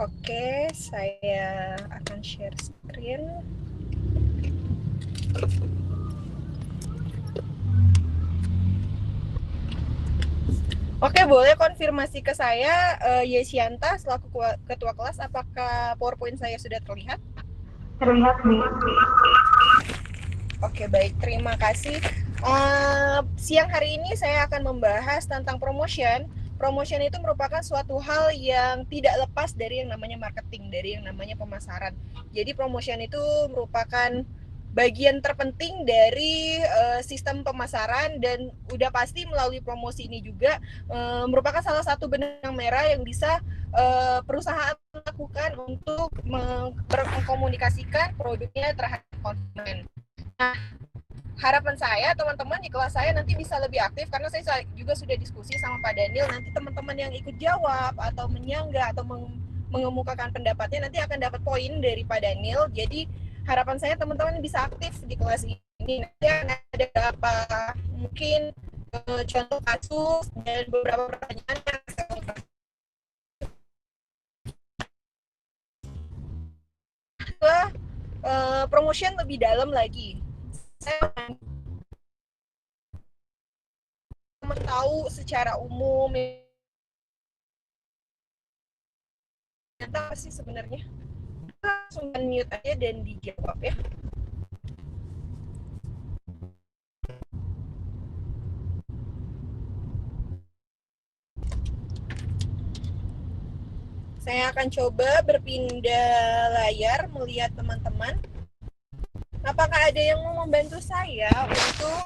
Oke, saya akan share screen. Oke, boleh konfirmasi ke saya, Yesianta selaku ketua kelas, apakah PowerPoint saya sudah terlihat? Terlihat, Bu. Oke, baik, terima kasih. Siang hari ini saya akan membahas tentang promotion. Promotion itu merupakan suatu hal yang tidak lepas dari yang namanya marketing, dari yang namanya pemasaran. Jadi promotion itu merupakan bagian terpenting dari sistem pemasaran, dan udah pasti melalui promosi ini juga merupakan salah satu benang merah yang bisa perusahaan lakukan untuk mengkomunikasikan produknya terhadap konsumen. Nah, harapan saya teman-teman di kelas saya nanti bisa lebih aktif, karena saya juga sudah diskusi sama Pak Daniel. Nanti teman-teman yang ikut jawab atau menyanggah atau mengemukakan pendapatnya nanti akan dapat poin dari Pak Daniel. Jadi harapan saya teman-teman bisa aktif di kelas ini. Nanti ada beberapa mungkin contoh kasus dan beberapa pertanyaan yang saya promotion lebih dalam lagi. Saya tahu secara umum apa sih sebenarnya. Langsung mute aja dan dijawab ya. Saya akan coba berpindah layar melihat teman-teman. Apakah ada yang mau membantu saya untuk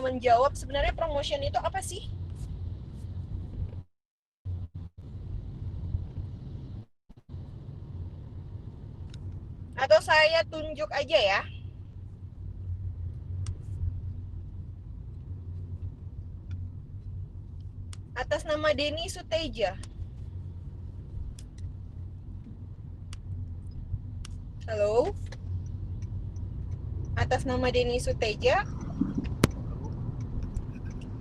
menjawab sebenarnya promotion itu apa sih? Atau saya tunjuk aja ya? Atas nama Denny Suteja. Halo? Atas nama Denny Suteja.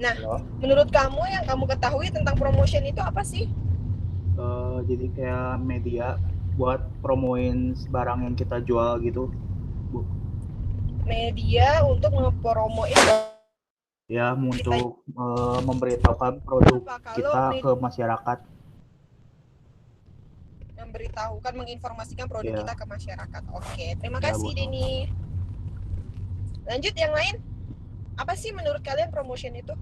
Nah, Halo. menurut kamu yang kamu ketahui tentang promotion itu apa sih? Jadi kayak media buat promoin barang yang kita jual gitu, Bu. Media untuk ngepromoin Ya, untuk memberitahukan produk kita ke masyarakat. Memberitahukan, menginformasikan produk Ya. kita ke masyarakat. Oke, terima Ya, kasih Bu. Denny. Lanjut yang lain. Apa sih menurut kalian promotion itu?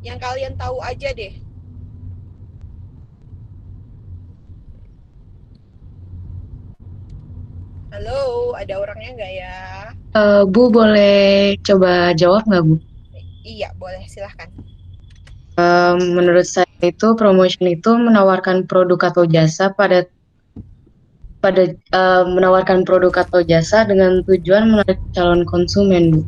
Yang kalian tahu aja deh. Halo, ada orangnya nggak ya? Bu boleh coba jawab nggak, Bu? Iya, boleh, silahkan. Menurut saya itu promotion itu menawarkan produk atau jasa menawarkan produk atau jasa dengan tujuan menarik calon konsumen, Bu.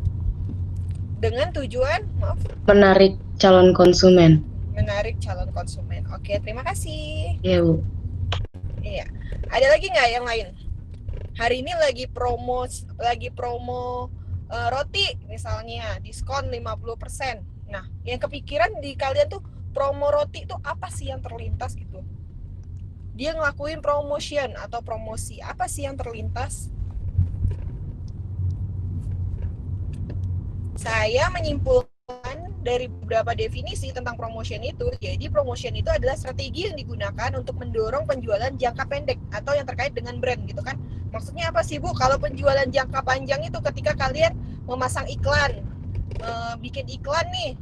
Dengan tujuan, maaf, Menarik calon konsumen. menarik calon konsumen. Oke, terima kasih. Iya, Bu. Iya. Ada lagi nggak yang lain? Hari ini lagi promo roti misalnya, diskon 50%. Nah, yang kepikiran di kalian tuh promo roti itu apa sih yang terlintas gitu? Dia ngelakuin promotion atau promosi, apa sih yang terlintas? Saya menyimpulkan dari beberapa definisi tentang promotion itu, jadi promotion itu adalah strategi yang digunakan untuk mendorong penjualan jangka pendek atau yang terkait dengan brand gitu kan. Maksudnya apa sih, Bu? Kalau penjualan jangka panjang itu ketika kalian memasang iklan, bikin iklan nih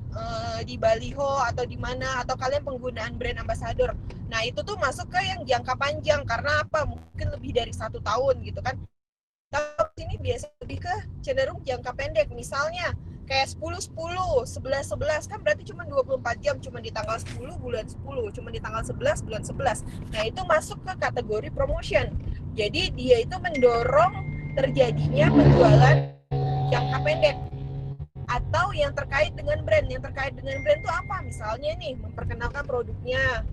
di baliho atau di mana, atau kalian penggunaan brand ambassador. Nah, itu tuh masuk ke yang jangka panjang, karena apa? Mungkin lebih dari 1 tahun gitu kan. Kalau ini biasa lebih ke cenderung jangka pendek, misalnya kayak 10-10, 11-11, kan berarti cuma 24 jam, cuma di tanggal 10 bulan 10, cuma di tanggal 11 bulan 11. Nah, itu masuk ke kategori promotion. Jadi dia itu mendorong terjadinya penjualan jangka pendek atau yang terkait dengan brand. Yang terkait dengan brand itu apa? Misalnya nih, memperkenalkan produknya,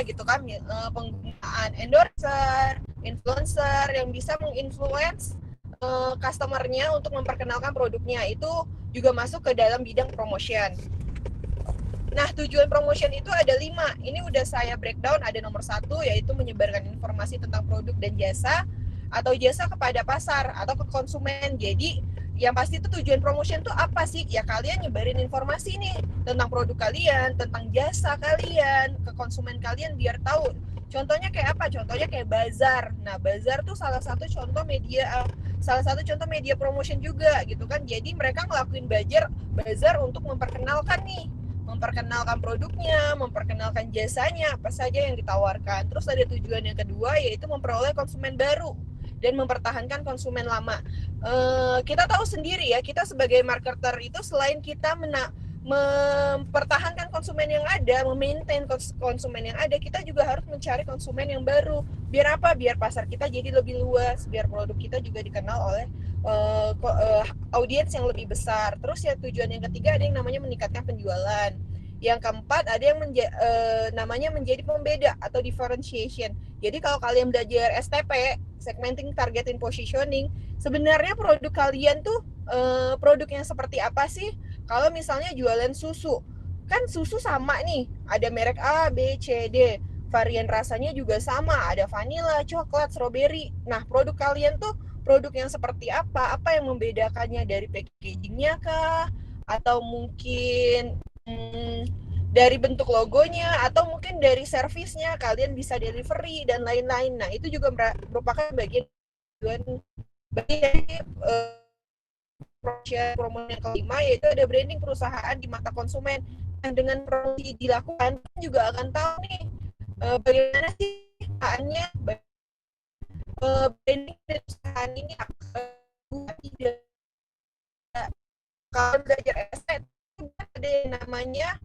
gitu kan, penggunaan endorser, influencer yang bisa menginfluence customernya untuk memperkenalkan produknya, itu juga masuk ke dalam bidang promotion. Nah, tujuan promotion itu ada 5. Ini udah saya breakdown. Ada nomor 1, yaitu menyebarkan informasi tentang produk dan jasa, atau jasa kepada pasar atau ke konsumen. Jadi yang pasti itu tujuan promotion tuh apa sih? Ya kalian nyebarin informasi nih tentang produk kalian, tentang jasa kalian ke konsumen kalian biar tahu. Contohnya kayak apa? Contohnya kayak bazar. Nah, bazar tuh salah satu contoh media promotion juga gitu kan. Jadi mereka ngelakuin bazar untuk memperkenalkan produknya, memperkenalkan jasanya, apa saja yang ditawarkan. Terus ada tujuan yang kedua, yaitu memperoleh konsumen baru dan mempertahankan konsumen lama. Kita tahu sendiri ya, kita sebagai marketer itu selain kita mempertahankan konsumen yang ada, memaintain konsumen yang ada, kita juga harus mencari konsumen yang baru. Biar apa? Biar pasar kita jadi lebih luas, biar produk kita juga dikenal oleh audiens yang lebih besar. Terus ya tujuan yang ketiga ada yang namanya meningkatkan penjualan. Yang keempat ada yang namanya menjadi pembeda atau differentiation. Jadi kalau kalian belajar STP, segmenting, targeting, positioning, sebenarnya produk kalian tuh produk yang seperti apa sih? Kalau misalnya jualan susu, kan susu sama nih, ada merek A, B, C, D. Varian rasanya juga sama, ada vanilla, coklat, strawberry. Nah, produk kalian tuh produk yang seperti apa? Apa yang membedakannya dari packagingnya kah? Atau mungkin dari bentuk logonya, atau mungkin dari servisnya, kalian bisa delivery dan lain-lain. Nah, itu juga merupakan bagian dari promosi yang kelima, yaitu ada branding perusahaan di mata konsumen. Yang dengan promosi dilakukan juga akan tahu nih bagaimana sih perusahaannya, branding perusahaan ini tidak. Kalau belajar SEO ada yang namanya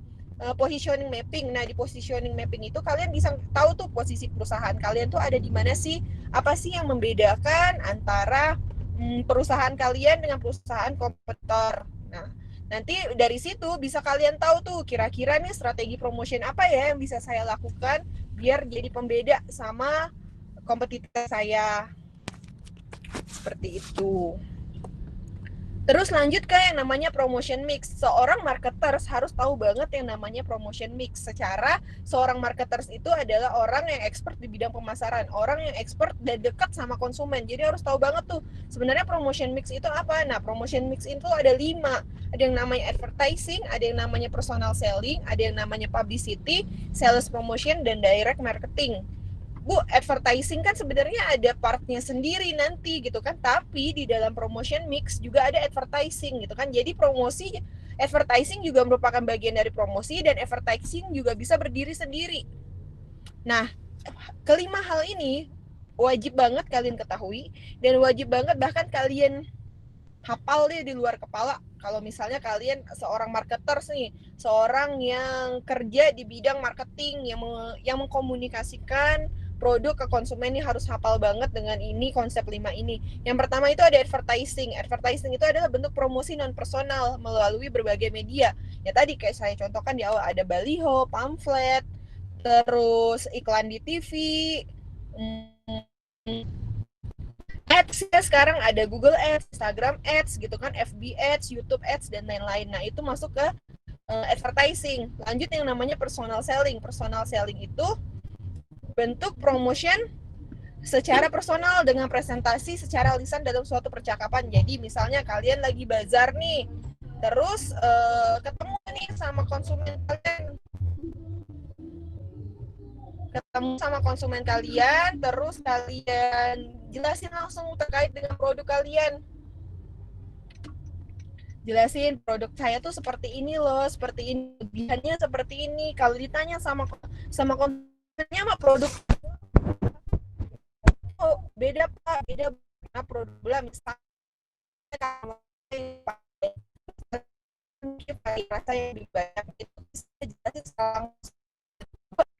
positioning mapping. Nah, di positioning mapping itu kalian bisa tahu tuh posisi perusahaan kalian tuh ada di mana sih, apa sih yang membedakan antara perusahaan kalian dengan perusahaan kompetitor. Nah, nanti dari situ bisa kalian tahu tuh kira-kira nih strategi promotion apa ya yang bisa saya lakukan biar jadi pembeda sama kompetitor saya. Seperti itu. Terus lanjut ke yang namanya promotion mix. Seorang marketers harus tahu banget yang namanya promotion mix. Secara seorang marketers itu adalah orang yang expert di bidang pemasaran, orang yang expert dan dekat sama konsumen. Jadi harus tahu banget tuh sebenarnya promotion mix itu apa. Nah, promotion mix itu ada 5. Ada yang namanya advertising, ada yang namanya personal selling, ada yang namanya publicity, sales promotion, dan direct marketing. Bu, advertising kan sebenarnya ada partnya sendiri nanti gitu kan, tapi di dalam promotion mix juga ada advertising gitu kan. Jadi promosi, advertising juga merupakan bagian dari promosi, dan advertising juga bisa berdiri sendiri. Nah, kelima hal ini wajib banget kalian ketahui, dan wajib banget bahkan kalian hafal deh di luar kepala. Kalau misalnya kalian seorang marketers nih, seorang yang kerja di bidang marketing, yang mengkomunikasikan produk ke konsumen, ini harus hafal banget dengan ini, konsep 5 ini. Yang pertama itu ada advertising. Advertising itu adalah bentuk promosi non personal melalui berbagai media. Ya tadi kayak saya contohkan di awal, ada baliho, pamflet, terus iklan di TV, ads ya, sekarang ada Google Ads, Instagram Ads gitu kan, FB Ads, YouTube Ads, dan lain-lain. Nah, itu masuk ke advertising. Lanjut yang namanya personal selling. Personal selling itu bentuk promotion secara personal dengan presentasi secara lisan dalam suatu percakapan. Jadi misalnya kalian lagi bazar nih, terus ketemu nih sama konsumen kalian, terus kalian jelasin langsung terkait dengan produk kalian. Jelasin produk saya tuh seperti ini loh, seperti ini, kelebihannya seperti ini. Kalau ditanya sama konsumennya mah produk oh, beda Pak, beda karena produk bola misalnya kalau rasa yang lebih banyak itu bisa jelasin sekarang.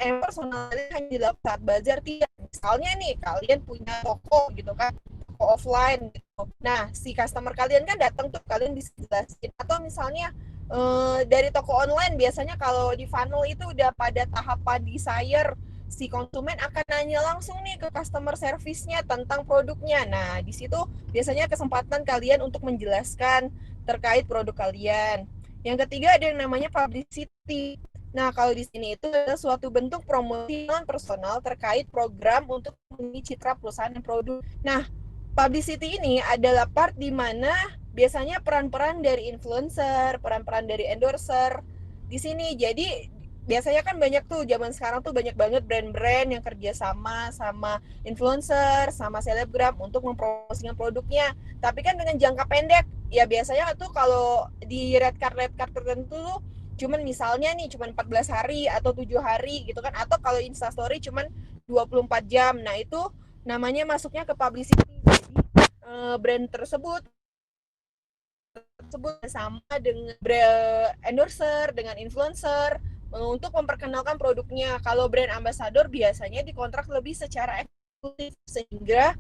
Personal hanya dilakukan saat bazar tidak. Misalnya nih kalian punya toko gitu kan, toko offline gitu. Nah, si customer kalian kan datang tuh, kalian bisa jelasin. Atau misalnya dari toko online biasanya kalau di funnel itu udah pada tahapan desire, si konsumen akan nanya langsung nih ke customer service-nya tentang produknya. Nah, di situ biasanya kesempatan kalian untuk menjelaskan terkait produk kalian. Yang ketiga ada yang namanya publicity. Nah, kalau di sini itu adalah suatu bentuk promosi non personal terkait program untuk memenuhi citra perusahaan dan produk. Nah, publicity ini adalah part di mana biasanya peran-peran dari influencer, peran-peran dari endorser di sini. Jadi biasanya kan banyak tuh zaman sekarang tuh banyak banget brand-brand yang kerja sama influencer, sama selebgram untuk mempromosikan produknya. Tapi kan dengan jangka pendek, ya biasanya tuh kalau di red card tertentu tuh cuman misalnya nih cuman 14 hari atau 7 hari gitu kan, atau kalau Instastory cuman 24 jam. Nah, itu namanya masuknya ke publicity. Jadi brand tersebut sama dengan brand endorser, dengan influencer untuk memperkenalkan produknya. Kalau brand ambassador biasanya dikontrak lebih secara eksklusif sehingga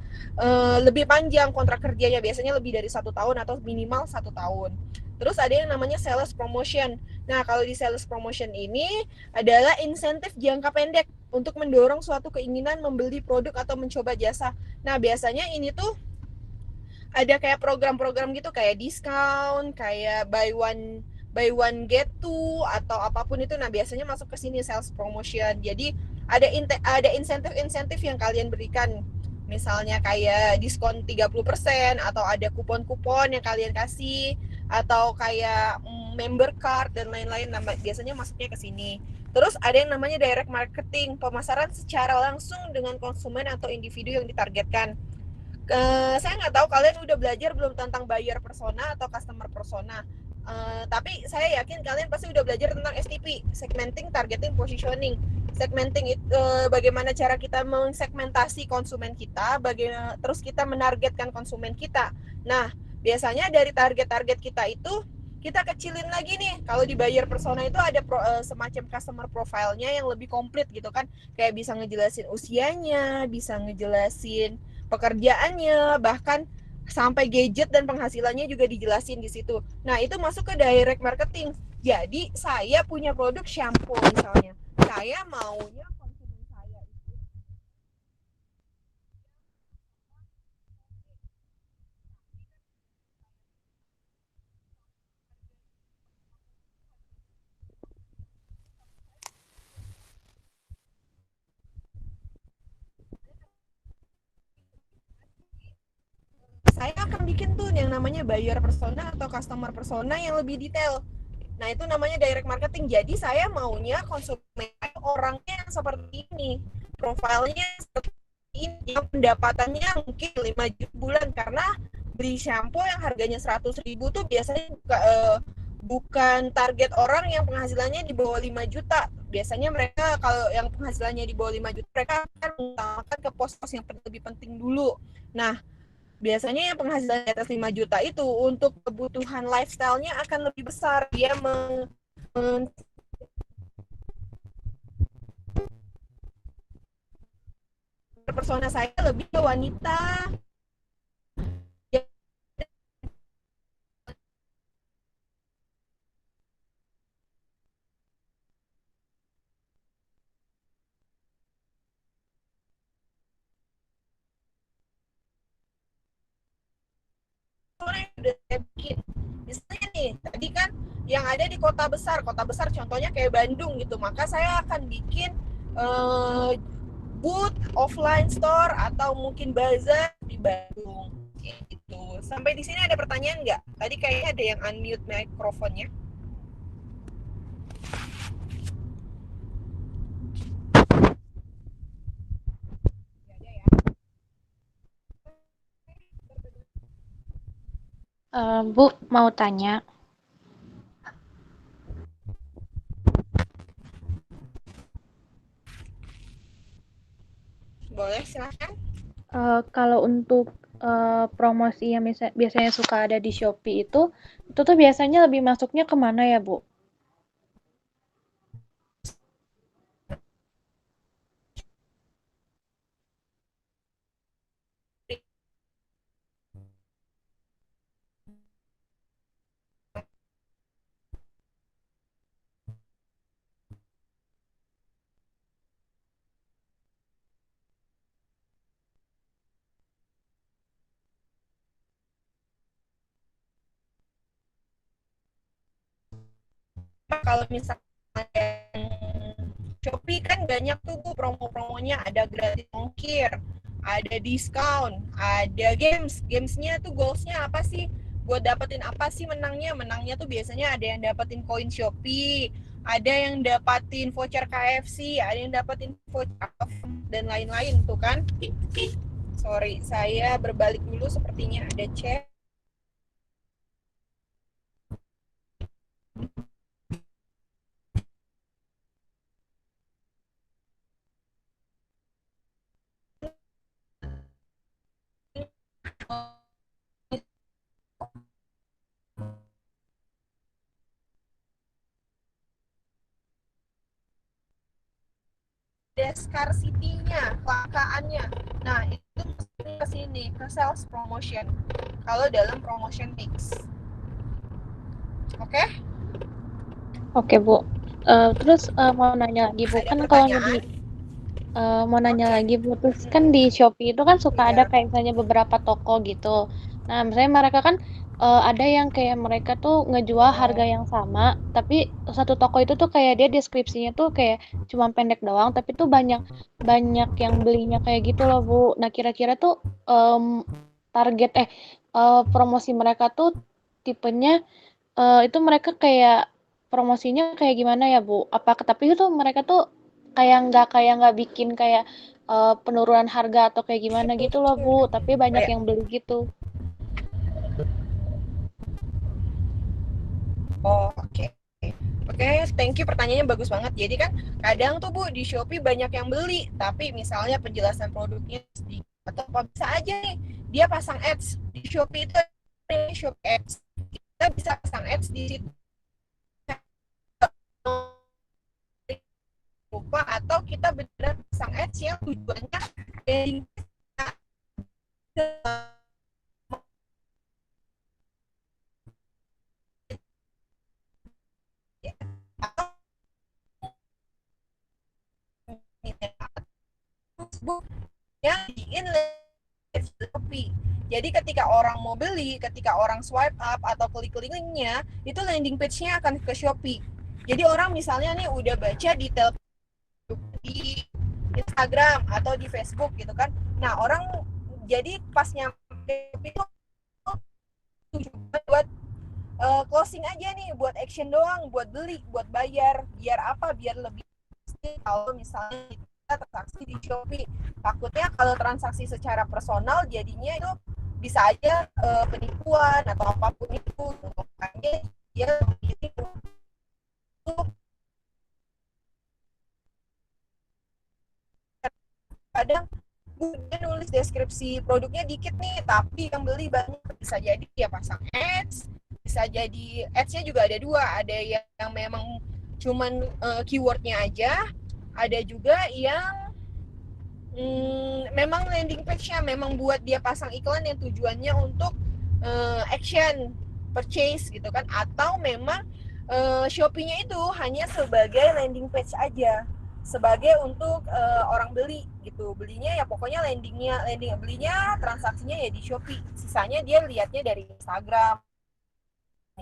lebih panjang kontrak kerjanya, biasanya lebih dari 1 tahun atau minimal 1 tahun. Terus ada yang namanya sales promotion. Nah, kalau di sales promotion ini adalah insentif jangka pendek untuk mendorong suatu keinginan membeli produk atau mencoba jasa. Nah, biasanya ini tuh ada kayak program-program gitu, kayak diskon, kayak buy one get two atau apapun itu. Nah, biasanya masuk ke sini sales promotion. Jadi ada insentif-insentif yang kalian berikan. Misalnya kayak diskon 30% atau ada kupon-kupon yang kalian kasih atau kayak member card dan lain-lain. Nah, biasanya masuknya ke sini. Terus ada yang namanya direct marketing, pemasaran secara langsung dengan konsumen atau individu yang ditargetkan. Saya nggak tahu kalian udah belajar belum tentang buyer persona atau customer persona. Tapi saya yakin kalian pasti udah belajar tentang STP, segmenting, targeting, positioning. Segmenting itu bagaimana cara kita mensegmentasi konsumen kita, bagaimana terus kita menargetkan konsumen kita. Nah, biasanya dari target-target kita itu kita kecilin lagi nih. Kalau di buyer persona itu ada semacam customer profile-nya yang lebih komplit gitu kan. Kayak bisa ngejelasin usianya, bisa ngejelasin pekerjaannya, bahkan sampai gadget dan penghasilannya juga dijelasin di situ. Nah, itu masuk ke direct marketing. Jadi, saya punya produk shampoo misalnya. Saya maunya konsumen saya itu saya akan bikin tuh yang namanya buyer persona atau customer persona yang lebih detail. Nah, itu namanya direct marketing. Jadi saya maunya konsumen orangnya yang seperti ini, profilnya seperti ini, yang pendapatannya mungkin 5 juta bulan, karena beli shampoo yang harganya 100.000 tuh biasanya bukan target orang yang penghasilannya di bawah 5 juta. Biasanya mereka kalau yang penghasilannya di bawah 5 juta, mereka akan mengutamakan ke pos-pos yang lebih penting dulu. Nah, biasanya yang penghasilan di atas 5 juta itu untuk kebutuhan lifestyle-nya akan lebih besar. Dia persona saya lebih ke wanita. Yang udah saya bikin. Misalnya nih, tadi kan yang ada di kota besar contohnya kayak Bandung gitu, maka saya akan bikin booth offline store atau mungkin bazar di Bandung gitu. Sampai di sini ada pertanyaan nggak? Tadi kayaknya ada yang unmute mikrofonnya. Ada ya. Bu, mau tanya. Boleh, silahkan. Kalau untuk promosi yang biasanya suka ada di Shopee itu tuh biasanya lebih masuknya kemana ya, Bu? Kalau misalnya Shopee kan banyak tuh Bu promo-promonya, ada gratis ongkir, ada diskon, ada gamesnya tuh goalsnya apa sih, buat dapetin apa sih menangnya tuh biasanya ada yang dapetin koin Shopee, ada yang dapetin voucher KFC, ada yang dapetin voucher dan lain-lain tuh kan. Sorry, saya berbalik dulu, sepertinya ada chat. Ada scarcity-nya, kelangkaannya. Nah, itu ke sini, ke sales promotion. Kalau dalam promotion mix. Oke? Oke, Bu. Terus mau nanya lagi, Bu. Ada Kan kalau pertanyaan? mau nanya Oke. lagi, Bu. Terus kan di Shopee itu kan suka ada Iya. kayak misalnya beberapa toko gitu. Nah, misalnya mereka kan ada yang kayak mereka tuh ngejual harga yang sama, tapi satu toko itu tuh kayak dia deskripsinya tuh kayak cuma pendek doang, tapi tuh banyak banyak yang belinya kayak gitu loh, Bu. Nah, kira-kira tuh target promosi mereka tuh tipenya itu mereka kayak promosinya kayak gimana ya, Bu? Tapi itu mereka tuh kayak nggak bikin kayak penurunan harga atau kayak gimana gitu loh, Bu. Tapi banyak yang beli gitu. Oh, oke. Oke, thank you, pertanyaannya bagus banget. Jadi kan kadang tuh Bu di Shopee banyak yang beli, tapi misalnya penjelasan produknya sedikit atau apa, bisa aja nih dia pasang ads di Shopee itu, Shopee ads. Kita bisa pasang ads di situ lupa, atau kita beneran pasang ads yang tujuannya landing Facebook yang di inlet Shopee. Jadi ketika orang mau beli, ketika orang swipe up atau klik linknya, itu landing page-nya akan ke Shopee. Jadi orang misalnya nih udah baca detail di Instagram atau di Facebook gitu kan. Nah, orang jadi pas nyampe itu tujuan buat closing aja nih, buat action doang, buat beli, buat bayar. Biar apa? Biar lebih pasti kalau misalnya kita transaksi di Shopee. Takutnya kalau transaksi secara personal jadinya itu bisa aja penipuan atau apapun itu. Makanya dia memilih untuk kadang dia nulis deskripsi produknya dikit nih, tapi yang beli banyak. Bisa jadi dia pasang ads, bisa jadi ads-nya juga ada dua, ada yang memang cuman keywordnya aja, ada juga yang memang landing page-nya memang buat dia pasang iklan yang tujuannya untuk action purchase gitu kan, atau memang Shopee-nya itu hanya sebagai landing page aja, sebagai untuk orang beli gitu. Belinya ya pokoknya landing belinya transaksinya ya di Shopee, sisanya dia lihatnya dari Instagram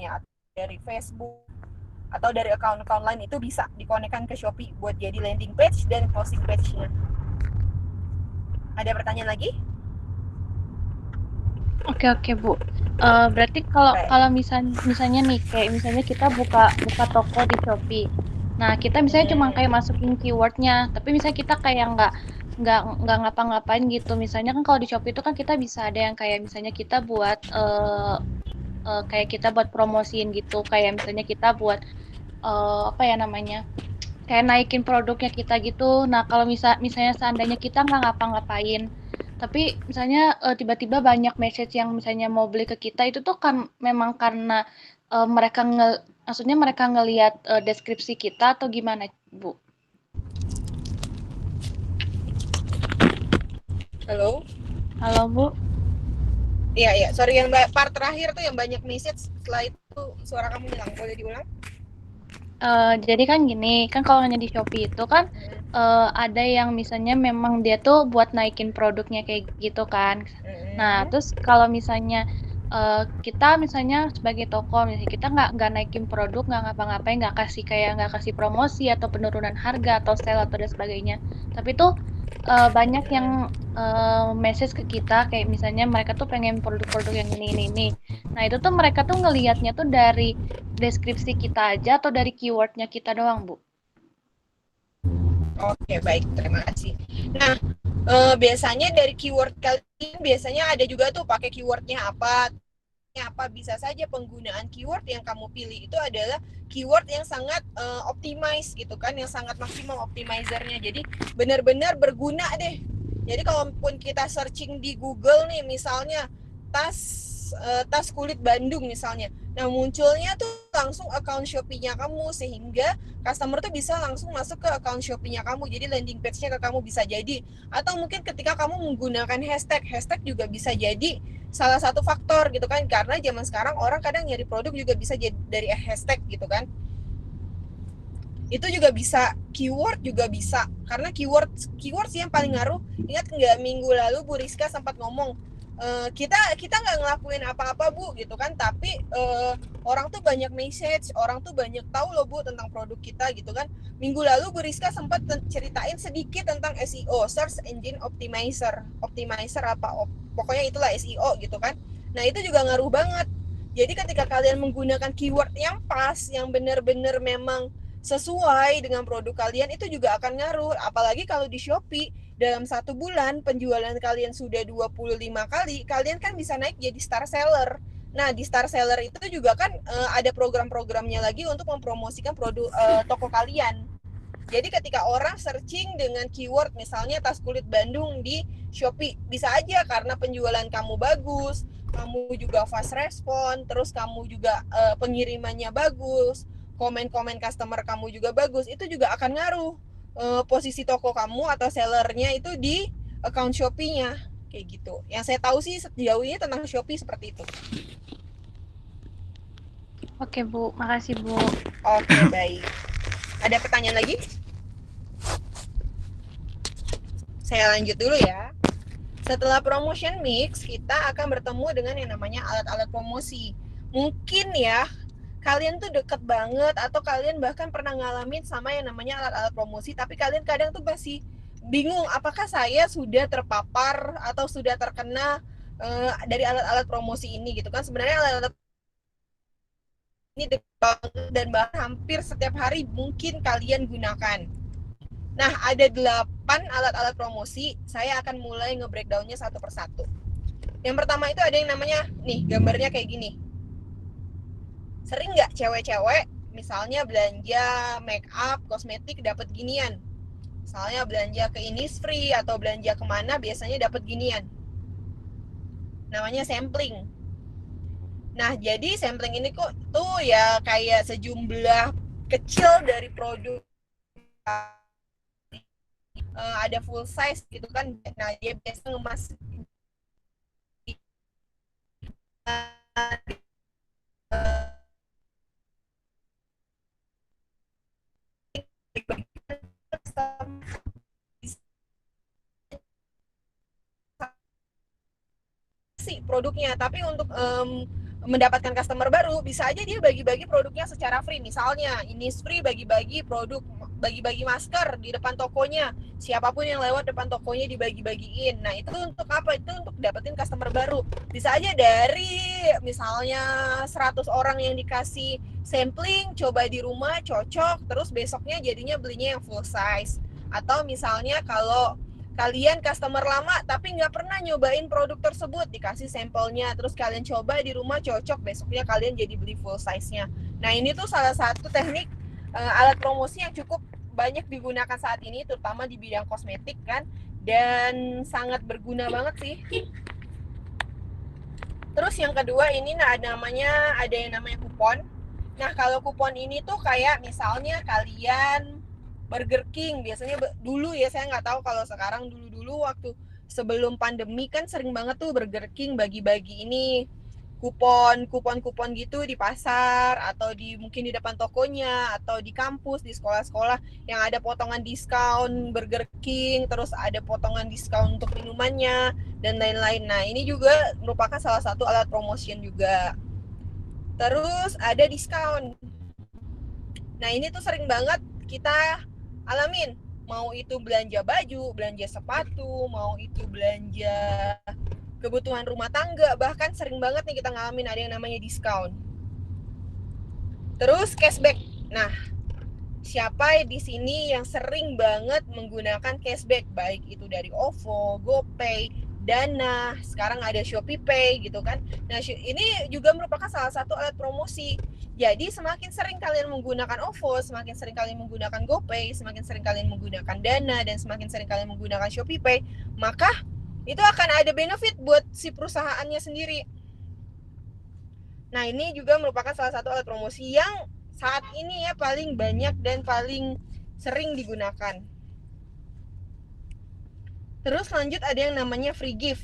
ya, dari Facebook atau dari account-account lain, itu bisa dikonekkan ke Shopee buat jadi landing page dan closing page-nya. Ada pertanyaan lagi? Oke, Bu. Berarti kalau misalnya nih kayak misalnya kita buka toko di Shopee. Nah, kita misalnya cuma kayak masukin keywordnya, tapi misalnya kita kayak nggak ngapa-ngapain gitu. Misalnya kan kalau di Shopee itu kan kita bisa ada yang kayak misalnya kita buat kayak kita buat promosiin gitu, kayak misalnya kita buat apa ya namanya, kayak naikin produknya kita gitu. Nah, kalau misalnya seandainya kita nggak ngapa-ngapain, tapi misalnya tiba-tiba banyak message yang misalnya mau beli ke kita, itu tuh kan memang karena maksudnya mereka ngelihat deskripsi kita atau gimana, Bu? Halo, Bu. iya, sorry, yang part terakhir tuh yang banyak message, setelah itu suara kamu hilang, boleh diulang? Jadi kan gini, kan kalau hanya di Shopee itu kan ada yang misalnya memang dia tuh buat naikin produknya kayak gitu kan. Nah, terus kalau misalnya kita misalnya sebagai toko, misalnya kita nggak naikin produk, nggak ngapa-ngapain, nggak kasih promosi atau penurunan harga atau sale atau dan sebagainya. Tapi tuh banyak yang message ke kita kayak misalnya mereka tuh pengen produk-produk yang ini. Nah itu tuh mereka tuh ngelihatnya tuh dari deskripsi kita aja atau dari keywordnya kita doang, Bu? Oke, baik, terima kasih. Nah, biasanya dari keyword kalian biasanya ada juga tuh pakai keywordnya apa bisa saja. Penggunaan keyword yang kamu pilih itu adalah keyword yang sangat optimize gitu kan, yang sangat maksimal optimizernya. Jadi benar-benar berguna deh. Jadi kalaupun kita searching di Google nih, misalnya tas kulit Bandung misalnya, nah munculnya tuh langsung account Shopee-nya kamu, sehingga customer tuh bisa langsung masuk ke account Shopee-nya kamu, jadi landing page-nya ke kamu bisa jadi. Atau mungkin ketika kamu menggunakan hashtag juga bisa jadi salah satu faktor gitu kan, karena zaman sekarang orang kadang nyari produk juga bisa jadi dari hashtag gitu kan. Itu juga bisa, keyword juga bisa, karena keyword sih yang paling ngaruh. Ingat nggak minggu lalu Bu Rizka sempat ngomong, kita nggak ngelakuin apa-apa Bu gitu kan, tapi orang tuh banyak message, orang tuh banyak tahu loh Bu tentang produk kita gitu kan. Minggu lalu Bu Rizka sempat ceritain sedikit tentang SEO, Search Engine Optimizer apa, pokoknya itulah SEO gitu kan. Nah itu juga ngaruh banget. Jadi ketika kalian menggunakan keyword yang pas, yang benar-benar memang sesuai dengan produk kalian, itu juga akan ngaruh. Apalagi kalau di Shopee, dalam 1 bulan penjualan kalian sudah 25 kali, kalian kan bisa naik jadi star seller. Nah di star seller itu juga kan ada program-programnya lagi untuk mempromosikan produk toko kalian. Jadi ketika orang searching dengan keyword misalnya tas kulit Bandung di Shopee, bisa aja karena penjualan kamu bagus, kamu juga fast respon, terus kamu juga pengirimannya bagus, komen-komen customer kamu juga bagus, itu juga akan ngaruh posisi toko kamu atau sellernya itu di account Shopee-nya, kayak gitu. Yang saya tahu sih sejauh ini tentang Shopee seperti itu. Oke Bu, makasih Bu. Oke, baik. Ada pertanyaan lagi? Saya lanjut dulu ya. Setelah promotion mix, kita akan bertemu dengan yang namanya alat-alat promosi. Mungkin ya kalian tuh deket banget, atau kalian bahkan pernah ngalamin sama yang namanya alat-alat promosi, tapi kalian kadang tuh masih bingung apakah saya sudah terpapar atau sudah terkena dari alat-alat promosi ini gitu kan. Sebenarnya alat-alat ini deket banget dan bahkan hampir setiap hari mungkin kalian gunakan. Nah, ada 8 alat-alat promosi. Saya akan mulai nge-breakdown-nya satu persatu. Yang pertama itu ada yang namanya, nih gambarnya kayak gini. Sering nggak cewek-cewek misalnya belanja make up, kosmetik dapat ginian? Misalnya belanja ke Innisfree atau belanja kemana biasanya dapat ginian. Namanya sampling. Nah, jadi sampling ini kok tuh ya kayak sejumlah kecil dari produk. Ada full size gitu kan. Nah, dia biasa ngemas produknya, tapi untuk mendapatkan customer baru bisa aja dia bagi-bagi produknya secara free. Misalnya Innisfree bagi-bagi produk, bagi-bagi masker di depan tokonya, siapapun yang lewat depan tokonya dibagi-bagiin. Nah itu untuk apa? Itu untuk dapetin customer baru. Bisa aja dari misalnya 100 orang yang dikasih sampling, coba di rumah cocok, terus besoknya jadinya belinya yang full size. Atau misalnya kalau kalian customer lama tapi nggak pernah nyobain produk tersebut, dikasih sampelnya, terus kalian coba di rumah cocok, besoknya kalian jadi beli full size-nya. Nah ini tuh salah satu teknik alat promosi yang cukup banyak digunakan saat ini, terutama di bidang kosmetik kan, dan sangat berguna banget sih. Terus yang kedua ini ada yang namanya kupon. Nah kalau kupon ini tuh kayak misalnya kalian Burger King, biasanya dulu ya, saya nggak tahu kalau sekarang, dulu waktu sebelum pandemi kan sering banget tuh Burger King bagi-bagi ini kupon gitu di pasar atau mungkin di depan tokonya atau di kampus, di sekolah-sekolah yang ada potongan diskon Burger King, terus ada potongan diskon untuk minumannya dan lain-lain. Nah, ini juga merupakan salah satu alat promotion juga. Terus ada diskon. Nah, ini tuh sering banget kita alamin. Mau itu belanja baju, belanja sepatu, mau itu belanja kebutuhan rumah tangga, bahkan sering banget nih kita ngalamin ada yang namanya diskon. Terus cashback. Nah, siapa di sini yang sering banget menggunakan cashback, baik itu dari OVO, GoPay, Dana, sekarang ada Shopee Pay gitu kan. Nah, ini juga merupakan salah satu alat promosi. Jadi semakin sering kalian menggunakan OVO, semakin sering kalian menggunakan GoPay, semakin sering kalian menggunakan Dana, dan semakin sering kalian menggunakan Shopee Pay, maka itu akan ada benefit buat si perusahaannya sendiri. Nah, ini juga merupakan salah satu alat promosi yang saat ini ya paling banyak dan paling sering digunakan. Terus lanjut ada yang namanya free gift.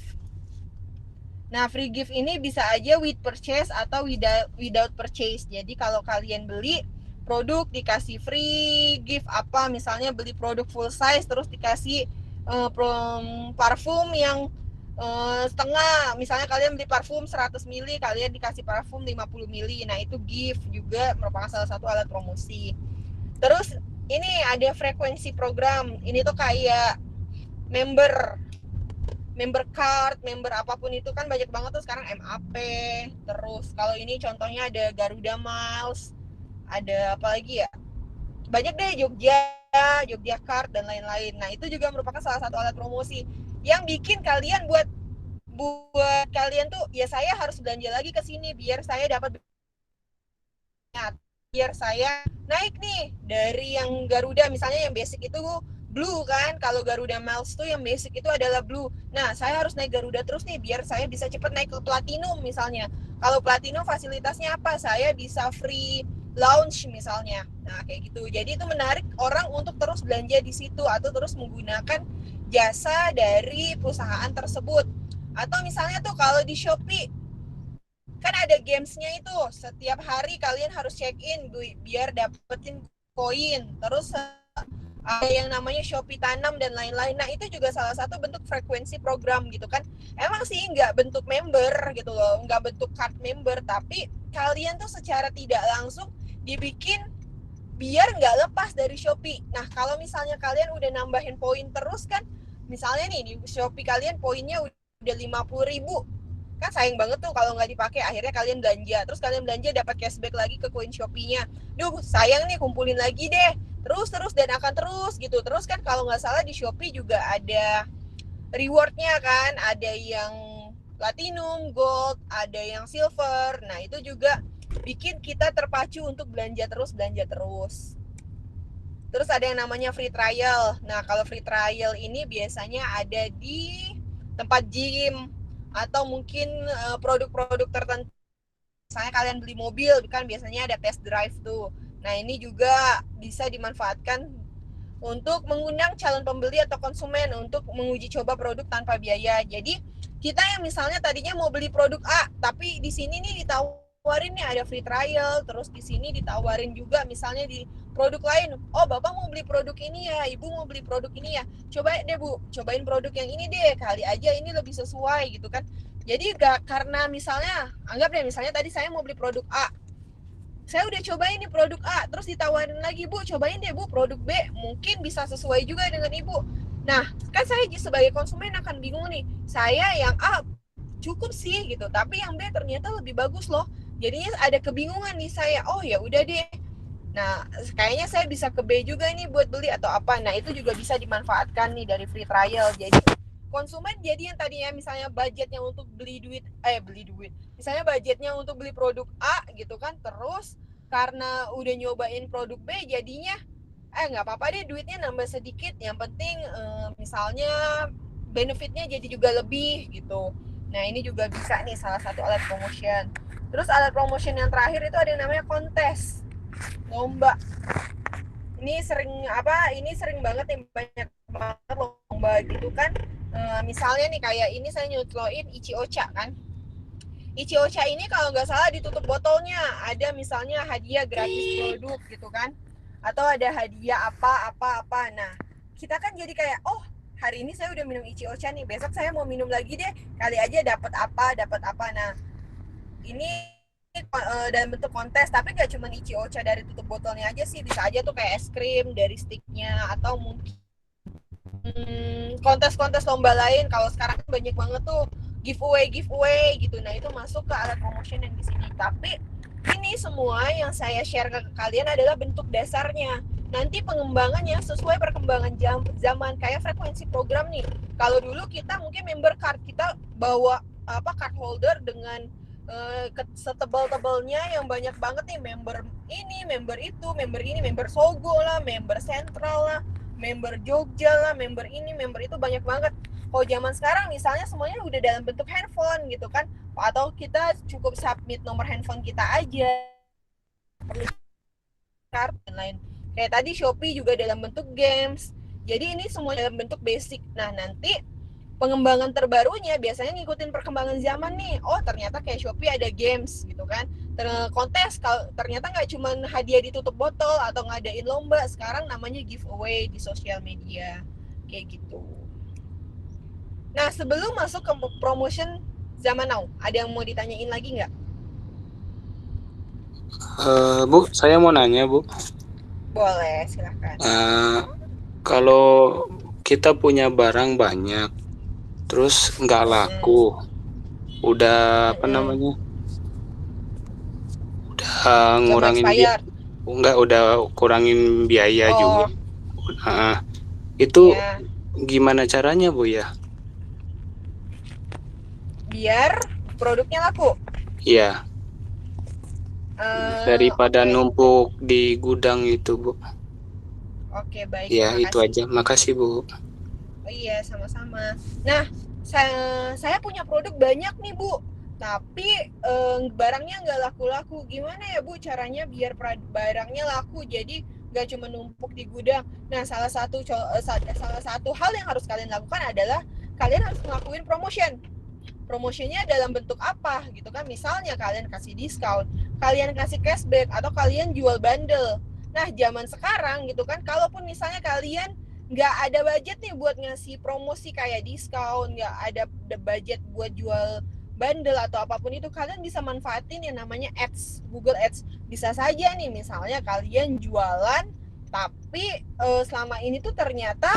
Nah, free gift ini bisa aja with purchase atau without purchase. Jadi kalau kalian beli produk dikasih free gift apa, misalnya beli produk full size terus dikasih parfum yang setengah, misalnya kalian beli parfum 100 ml, kalian dikasih parfum 50 ml. Nah, itu gift juga merupakan salah satu alat promosi. Terus ini ada frekuensi program. Ini tuh kayak member card, member apapun itu kan banyak banget tuh sekarang, MAP. Terus kalau ini contohnya ada Garuda Miles, ada apa lagi ya? Banyak deh, Jogja Card dan lain-lain. Nah, itu juga merupakan salah satu alat promosi yang bikin kalian buat kalian tuh ya saya harus belanja lagi ke sini biar saya dapat, biar saya naik nih dari yang Garuda misalnya yang basic itu Blue kan. Kalau Garuda Miles tuh yang basic itu adalah Blue. Nah, saya harus naik Garuda terus nih biar saya bisa cepet naik ke Platinum misalnya. Kalau Platinum fasilitasnya apa? Saya bisa free lounge misalnya. Nah, kayak gitu. Jadi itu menarik orang untuk terus belanja di situ atau terus menggunakan jasa dari perusahaan tersebut. Atau misalnya tuh kalau di Shopee kan ada gamesnya itu, setiap hari kalian harus check in biar dapetin koin. Terus ada yang namanya Shopee Tanam dan lain-lain. Nah, itu juga salah satu bentuk frekuensi program gitu kan. Emang sih nggak bentuk member gitu loh, nggak bentuk card member, tapi kalian tuh secara tidak langsung dibikin biar nggak lepas dari Shopee. Nah, kalau misalnya kalian udah nambahin poin terus kan, misalnya nih di Shopee kalian poinnya udah 50.000, kan sayang banget tuh kalau nggak dipakai. Akhirnya kalian belanja, terus kalian belanja dapat cashback lagi ke koin Shopee-nya. Duh, sayang nih, kumpulin lagi deh. Terus dan akan terus gitu. Terus kan kalau nggak salah di Shopee juga ada rewardnya kan, ada yang Platinum, Gold, ada yang Silver. Nah, itu juga bikin kita terpacu untuk belanja terus. Terus ada yang namanya free trial. Nah, kalau free trial ini biasanya ada di tempat gym atau mungkin produk-produk tertentu. Misalnya kalian beli mobil kan biasanya ada test drive tuh. Nah, ini juga bisa dimanfaatkan untuk mengundang calon pembeli atau konsumen untuk menguji coba produk tanpa biaya. Jadi kita yang misalnya tadinya mau beli produk A, tapi di sini nih ditawarin nih ada free trial, terus di sini ditawarin juga misalnya di produk lain, oh Bapak mau beli produk ini ya, Ibu mau beli produk ini ya, coba deh Bu, cobain produk yang ini deh, kali aja ini lebih sesuai gitu kan. Jadi gak karena misalnya, anggap deh misalnya tadi saya mau beli produk A, saya udah cobain nih produk A, terus ditawarin lagi, Bu cobain deh Bu produk B, mungkin bisa sesuai juga dengan Ibu. Nah, kan saya sebagai konsumen akan bingung nih, saya yang A cukup sih gitu, tapi yang B ternyata lebih bagus loh. Jadinya ada kebingungan nih saya, oh ya udah deh. Nah, kayaknya saya bisa ke B juga nih buat beli atau apa. Nah, itu juga bisa dimanfaatkan nih dari free trial. Jadi konsumen jadi yang tadinya misalnya budgetnya untuk beli duit, misalnya budgetnya untuk beli produk A gitu kan, terus karena udah nyobain produk B jadinya nggak apa-apa deh duitnya nambah sedikit, yang penting misalnya benefitnya jadi juga lebih gitu. Nah, ini juga bisa nih salah satu alat promotion. Terus alat promotion yang terakhir itu ada yang namanya kontes, lomba. Ini sering banget nih, banyak banget lomba gitu kan. Misalnya nih kayak ini saya nyutloin Ichi Ocha kan. Ichi-Ocha ini kalau nggak salah ditutup botolnya ada misalnya hadiah gratis produk gitu kan, atau ada hadiah apa. Nah kita kan jadi kayak, oh hari ini saya udah minum Ichi-Ocha nih, besok saya mau minum lagi deh, kali aja dapat apa. Nah ini dalam bentuk kontes, tapi nggak cuma Ichi-Ocha dari tutup botolnya aja sih, bisa aja tuh kayak es krim dari sticknya, atau mungkin kontes-kontes lomba lain. Kalau sekarang kan banyak banget tuh giveaway gitu. Nah itu masuk ke alat promotion yang di sini. Tapi ini semua yang saya share ke kalian adalah bentuk dasarnya. Nanti pengembangannya sesuai perkembangan zaman, kayak frekuensi program nih. Kalau dulu kita mungkin member card, kita bawa card holder dengan setebal-tebalnya yang banyak banget nih, member ini, member itu, member ini, member Sogo lah, member Sentral lah, member Jogja lah, member ini, member itu, banyak banget. Kalau zaman sekarang misalnya semuanya udah dalam bentuk handphone gitu kan, atau kita cukup submit nomor handphone kita aja, perlu kartu dan lain. Kayak tadi Shopee juga dalam bentuk games. Jadi ini semua dalam bentuk basic. Nah nanti pengembangan terbarunya biasanya ngikutin perkembangan zaman nih. Oh ternyata kayak Shopee ada games gitu kan, kontes, ternyata nggak cuma hadiah ditutup botol atau ngadain lomba, sekarang namanya giveaway di sosial media kayak gitu. Nah sebelum masuk ke promotion zaman now, ada yang mau ditanyain lagi nggak? Bu, saya mau nanya, Bu. Boleh, silahkan. Kalau kita punya barang banyak, terus nggak laku, udah apa namanya? Udah ngurangin udah kurangin biaya juga. Itu gimana caranya, Bu ya? Biar produknya laku. Iya. Daripada numpuk di gudang itu, Bu. Oke, baik. Ya, itu aja. Makasih, Bu. Oh iya, sama-sama. Nah, saya punya produk banyak nih, Bu. Tapi barangnya nggak laku-laku. Gimana ya, Bu, caranya biar barangnya laku? Jadi nggak cuma numpuk di gudang. Nah, salah satu hal yang harus kalian lakukan adalah kalian harus ngelakuin promotion. Promotionnya dalam bentuk apa gitu kan? Misalnya kalian kasih diskon, kalian kasih cashback, atau kalian jual bundle. Nah zaman sekarang gitu kan, kalaupun misalnya kalian nggak ada budget nih buat ngasih promosi kayak diskon, nggak ada budget buat jual bundle atau apapun itu, kalian bisa manfaatin yang namanya ads, Google Ads. Bisa saja nih misalnya kalian jualan, tapi selama ini tuh ternyata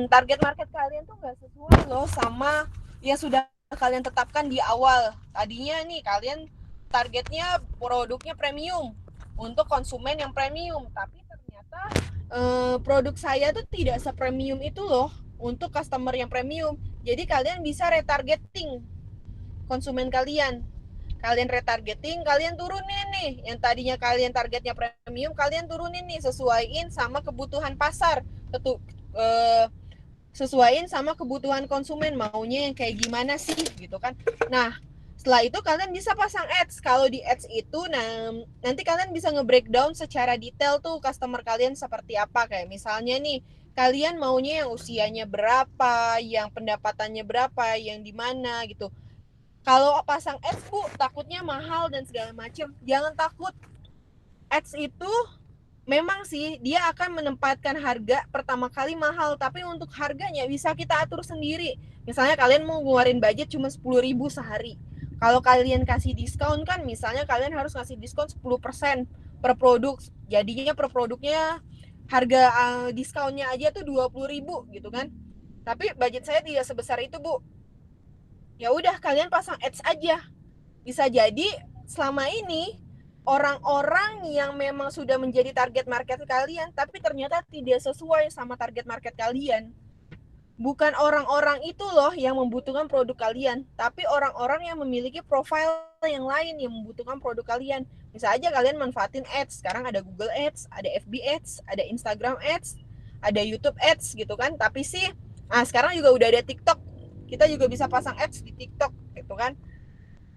target market kalian tuh nggak sesuai loh sama yang sudah kalian tetapkan di awal. Tadinya nih kalian targetnya produknya premium untuk konsumen yang premium, tapi ternyata produk saya tuh tidak sepremium itu loh untuk customer yang premium. Jadi kalian bisa retargeting konsumen kalian. Kalian retargeting, kalian turunin nih yang tadinya kalian targetnya premium, kalian turunin nih, sesuaiin sama kebutuhan pasar. Sesuaiin sama kebutuhan konsumen, maunya yang kayak gimana sih gitu kan. Nah setelah itu kalian bisa pasang ads. Kalau di ads itu nanti kalian bisa nge-breakdown secara detail tuh customer kalian seperti apa. Kayak misalnya nih, kalian maunya yang usianya berapa, yang pendapatannya berapa, yang di mana gitu. Kalau pasang ads, Bu, takutnya mahal dan segala macam. Jangan takut. Ads itu memang sih dia akan menempatkan harga pertama kali mahal, tapi untuk harganya bisa kita atur sendiri. Misalnya kalian mau ngeluarin budget cuma 10.000 sehari. Kalau kalian kasih diskon kan, misalnya kalian harus kasih diskon 10% per produk. Jadinya per produknya harga diskonnya aja tuh 20.000 gitu kan. Tapi budget saya tidak sebesar itu, Bu. Ya udah kalian pasang ads aja. Bisa jadi selama ini orang-orang yang memang sudah menjadi target market kalian, tapi ternyata tidak sesuai sama target market kalian. Bukan orang-orang itu loh yang membutuhkan produk kalian, tapi orang-orang yang memiliki profil yang lain yang membutuhkan produk kalian. Bisa aja kalian manfaatin ads. Sekarang ada Google Ads, ada FB Ads, ada Instagram Ads, ada YouTube Ads gitu kan. Tapi sih, sekarang juga udah ada TikTok. Kita juga bisa pasang ads di TikTok gitu kan.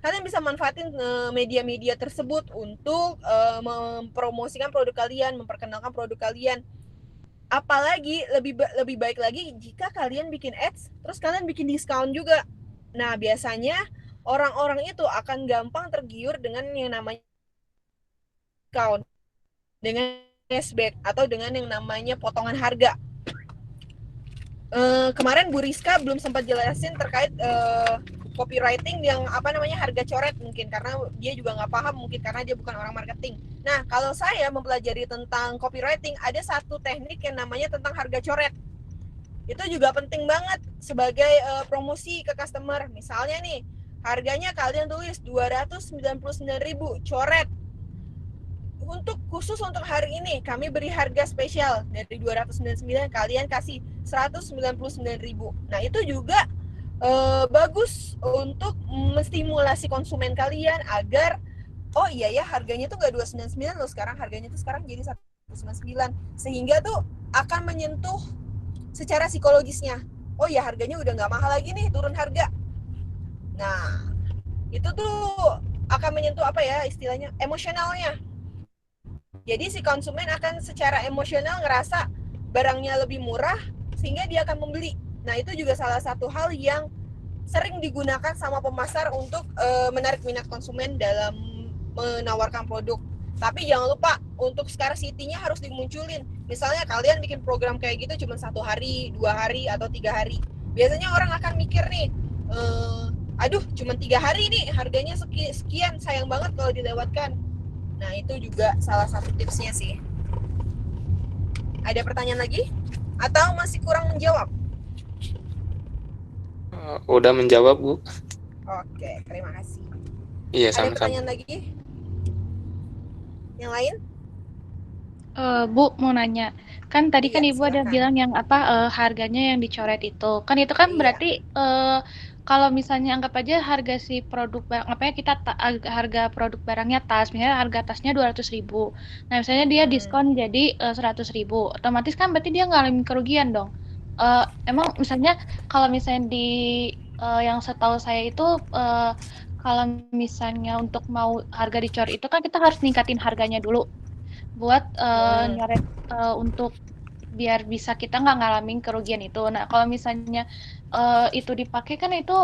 Kalian bisa manfaatin media-media tersebut untuk mempromosikan produk kalian, memperkenalkan produk kalian. Apalagi lebih baik lagi jika kalian bikin ads, terus kalian bikin diskon juga. Nah biasanya orang-orang itu akan gampang tergiur dengan yang namanya discount, dengan cashback, atau dengan yang namanya potongan harga. Kemarin Bu Rizka belum sempat jelasin terkait copywriting yang harga coret, mungkin karena dia juga nggak paham, mungkin karena dia bukan orang marketing. Nah, kalau saya mempelajari tentang copywriting, ada satu teknik yang namanya tentang harga coret. Itu juga penting banget sebagai promosi ke customer. Misalnya nih, harganya kalian tulis 299.000 coret. Khusus untuk hari ini kami beri harga spesial dari 299, kalian kasih 199.000. Nah, itu juga bagus untuk menstimulasi konsumen kalian agar oh iya ya, harganya tuh gak 299 loh sekarang, harganya tuh sekarang jadi 199, sehingga tuh akan menyentuh secara psikologisnya. Oh ya, harganya udah gak mahal lagi nih, turun harga. Nah, itu tuh akan menyentuh istilahnya emosionalnya. Jadi si konsumen akan secara emosional ngerasa barangnya lebih murah sehingga dia akan membeli. Nah, itu juga salah satu hal yang sering digunakan sama pemasar untuk menarik minat konsumen dalam menawarkan produk. Tapi jangan lupa untuk scarcity-nya harus dimunculin. Misalnya kalian bikin program kayak gitu cuma 1 hari, 2 hari, atau 3 hari. Biasanya orang akan mikir nih, aduh cuma 3 hari nih harganya sekian, sayang banget kalau dilewatkan. Nah, itu juga salah satu tipsnya sih. Ada pertanyaan lagi? Atau masih kurang menjawab? Udah menjawab, Bu. Oke, terima kasih. Iya, Ada sama-sama. pertanyaan lagi? Yang lain? Bu mau nanya, kan tadi Iya, kan Ibu ada silakan. bilang yang harganya yang dicoret itu, kan itu kan Iya. berarti kalau misalnya anggap aja harga si produk harga produk barangnya tas, misalnya harga tasnya 200.000, nah misalnya dia diskon jadi 100.000, otomatis kan berarti dia ngalamin kerugian dong. Emang misalnya kalau misalnya di yang setahu saya itu kalau misalnya untuk mau harga dicoret itu kan kita harus ningkatin harganya dulu buat nyoret untuk biar bisa kita nggak ngalamin kerugian itu. Nah, kalau misalnya itu dipakai kan itu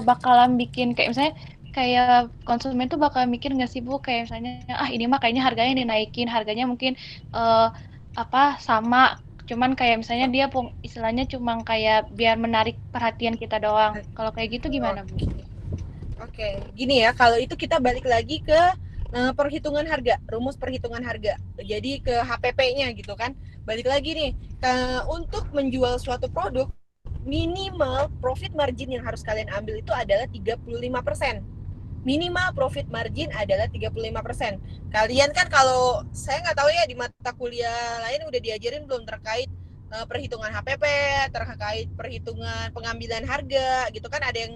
bakalan bikin kayak misalnya kayak konsumen tuh bakal mikir nggak sih Bu, kayak misalnya ini mah kayaknya harganya dinaikin, harganya mungkin sama, cuman kayak misalnya dia istilahnya cuma kayak biar menarik perhatian kita doang. Kalau kayak gitu gimana Bu? Oke, gini ya, kalau itu kita balik lagi ke perhitungan harga, rumus perhitungan harga. Jadi ke HPP-nya gitu kan. Balik lagi nih, untuk menjual suatu produk, minimal profit margin yang harus kalian ambil itu adalah 35%. Minimal profit margin adalah 35%. Kalian kan, kalau saya nggak tahu ya di mata kuliah lain udah diajarin belum terkait perhitungan HPP, terkait perhitungan pengambilan harga gitu kan. Ada yang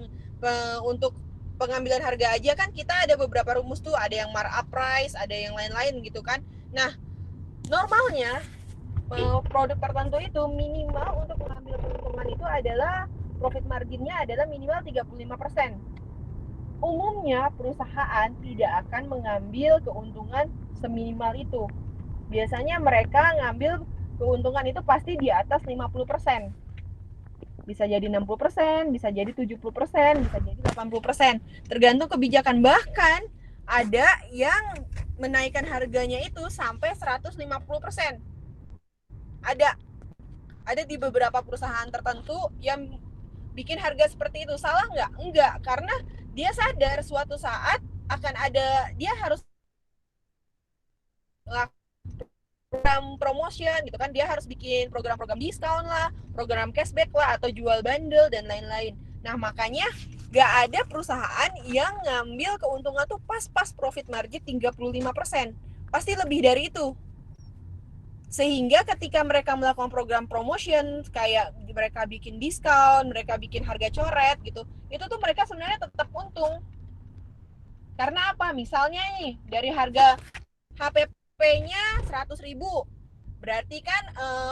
untuk pengambilan harga aja kan kita ada beberapa rumus tuh, ada yang markup price, ada yang lain-lain gitu kan. Nah, normalnya produk tertentu itu minimal untuk mengambil keuntungan itu adalah profit marginnya adalah minimal 35%. Umumnya perusahaan tidak akan mengambil keuntungan seminimal itu. Biasanya mereka ngambil keuntungan itu pasti di atas 50%. Bisa jadi 60%, bisa jadi 70%, bisa jadi 80%. Tergantung kebijakan. Bahkan ada yang menaikkan harganya itu sampai 150%. Ada di beberapa perusahaan tertentu yang bikin harga seperti itu. Salah nggak? Enggak, karena dia sadar suatu saat akan ada, dia harus program promotion gitu kan, dia harus bikin program-program diskon lah, program cashback lah, atau jual bundle dan lain-lain. Nah, makanya gak ada perusahaan yang ngambil keuntungan tuh pas profit margin 35%. Pasti lebih dari itu. Sehingga ketika mereka melakukan program promotion, kayak mereka bikin diskon, mereka bikin harga coret gitu, itu tuh mereka sebenarnya tetap untung. Karena apa? Misalnya nih, dari harga HPP-nya 100.000, berarti kan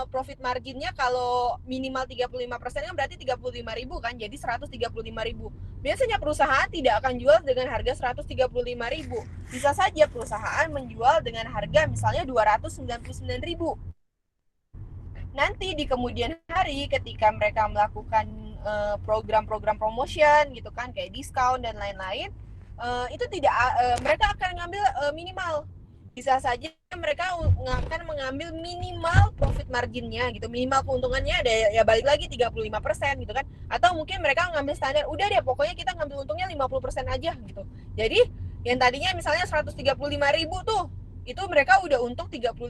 profit marginnya kalau minimal 35% kan berarti 35.000 kan, jadi 135.000. Biasanya perusahaan tidak akan jual dengan harga 135.000. Bisa saja perusahaan menjual dengan harga misalnya 299.000. Nanti di kemudian hari ketika mereka melakukan program-program promotion gitu kan, kayak diskon dan lain-lain, itu tidak mereka akan ngambil minimal. Bisa saja mereka akan mengambil minimal profit marginnya gitu, minimal keuntungannya ada ya balik lagi 35% gitu kan, atau mungkin mereka ngambil standar udah deh pokoknya kita ngambil untungnya 50% aja gitu. Jadi yang tadinya misalnya 135.000 tuh, itu mereka udah untung 35.000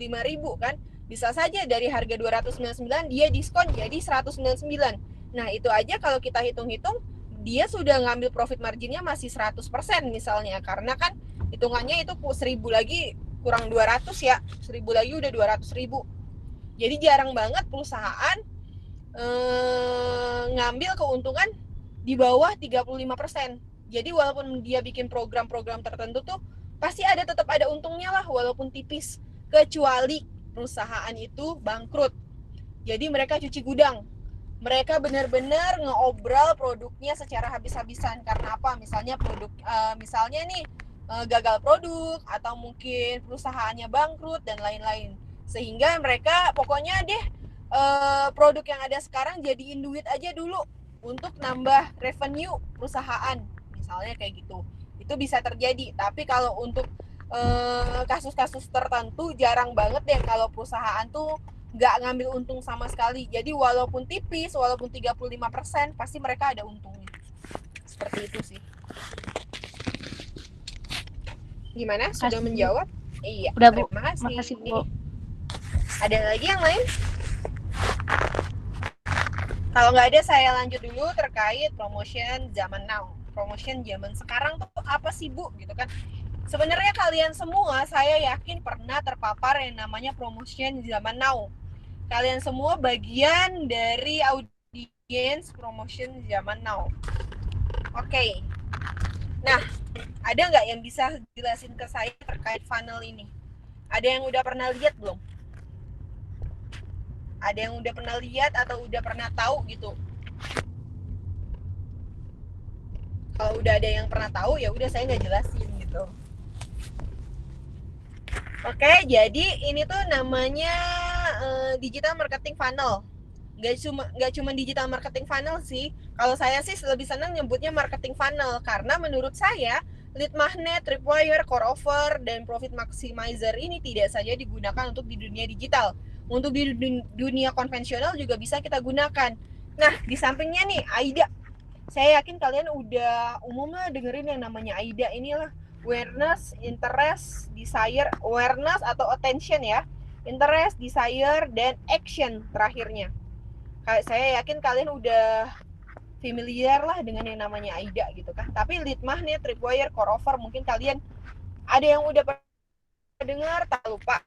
kan. Bisa saja dari harga 299 dia diskon jadi 199. Nah, itu aja kalau kita hitung-hitung dia sudah ngambil profit marginnya masih 100% misalnya, karena kan hitungannya itu 1.000 lagi kurang 200 ya, 1.000 lagi udah 200.000. Jadi jarang banget perusahaan ngambil keuntungan di bawah 35%. Jadi walaupun dia bikin program-program tertentu tuh pasti tetap ada untungnya lah walaupun tipis, kecuali perusahaan itu bangkrut. Jadi mereka cuci gudang. Mereka benar-benar ngeobral produknya secara habis-habisan. Karena apa? Misalnya misalnya nih gagal produk, atau mungkin perusahaannya bangkrut dan lain-lain, sehingga mereka pokoknya deh produk yang ada sekarang jadiin duit aja dulu untuk nambah revenue perusahaan, misalnya kayak gitu. Itu bisa terjadi. Tapi kalau untuk kasus-kasus tertentu jarang banget deh kalau perusahaan tuh nggak ngambil untung sama sekali. Jadi walaupun tipis, walaupun 35%, pasti mereka ada untungnya. Seperti itu sih. Gimana? Sudah Makasih, Bu. menjawab? Iya. Udah, Bu. Terima kasih. Makasih, Bu. Ada lagi yang lain? Kalau nggak ada, saya lanjut dulu terkait promotion zaman now. Promotion zaman sekarang tuh apa sih, Bu? Gitu kan. Sebenarnya kalian semua, saya yakin pernah terpapar yang namanya promotion zaman now. Kalian semua bagian dari audiens promotion zaman now. Oke. Nah, ada nggak yang bisa jelasin ke saya terkait funnel ini? Ada yang udah pernah lihat belum? Ada yang udah pernah lihat atau udah pernah tahu gitu? Kalau udah ada yang pernah tahu, ya udah saya nggak jelasin gitu. Oke, jadi ini tuh namanya digital marketing funnel. Nggak cuma digital marketing funnel sih. Kalau saya sih lebih senang nyebutnya marketing funnel, karena menurut saya lead magnet, tripwire, core offer, dan profit maximizer ini tidak saja digunakan untuk di dunia digital. Untuk di dunia konvensional juga bisa kita gunakan. Nah, di sampingnya nih AIDA. Saya yakin kalian udah umumnya dengerin yang namanya AIDA inilah. Awareness, interest, desire, awareness atau attention ya. Interest, desire, dan action terakhirnya. Saya yakin kalian udah familiar lah dengan yang namanya AIDA gitu kan. Tapi lead magnet, tripwire, core offer mungkin kalian ada yang udah pernah dengar, tak lupa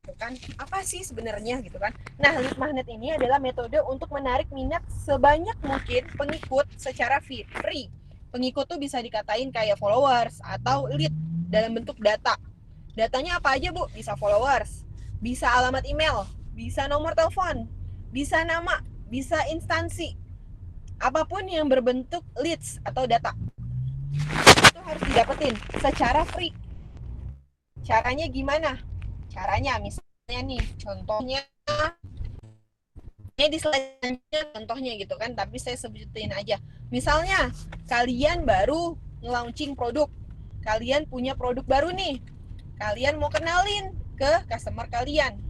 gitu kan. Apa sih sebenarnya gitu kan. Nah, lead magnet ini adalah metode untuk menarik minat sebanyak mungkin pengikut secara free. Pengikut tuh bisa dikatain kayak followers atau lead dalam bentuk data. Datanya apa aja, Bu? Bisa followers, bisa alamat email, bisa nomor telepon, bisa nama, bisa instansi. Apapun yang berbentuk leads atau data. Itu harus didapetin secara free. Caranya gimana? Caranya misalnya nih, contohnya ini di selanjutnya contohnya gitu kan, tapi saya sebutin aja. Misalnya kalian baru nge-launching produk, kalian punya produk baru nih, kalian mau kenalin ke customer kalian,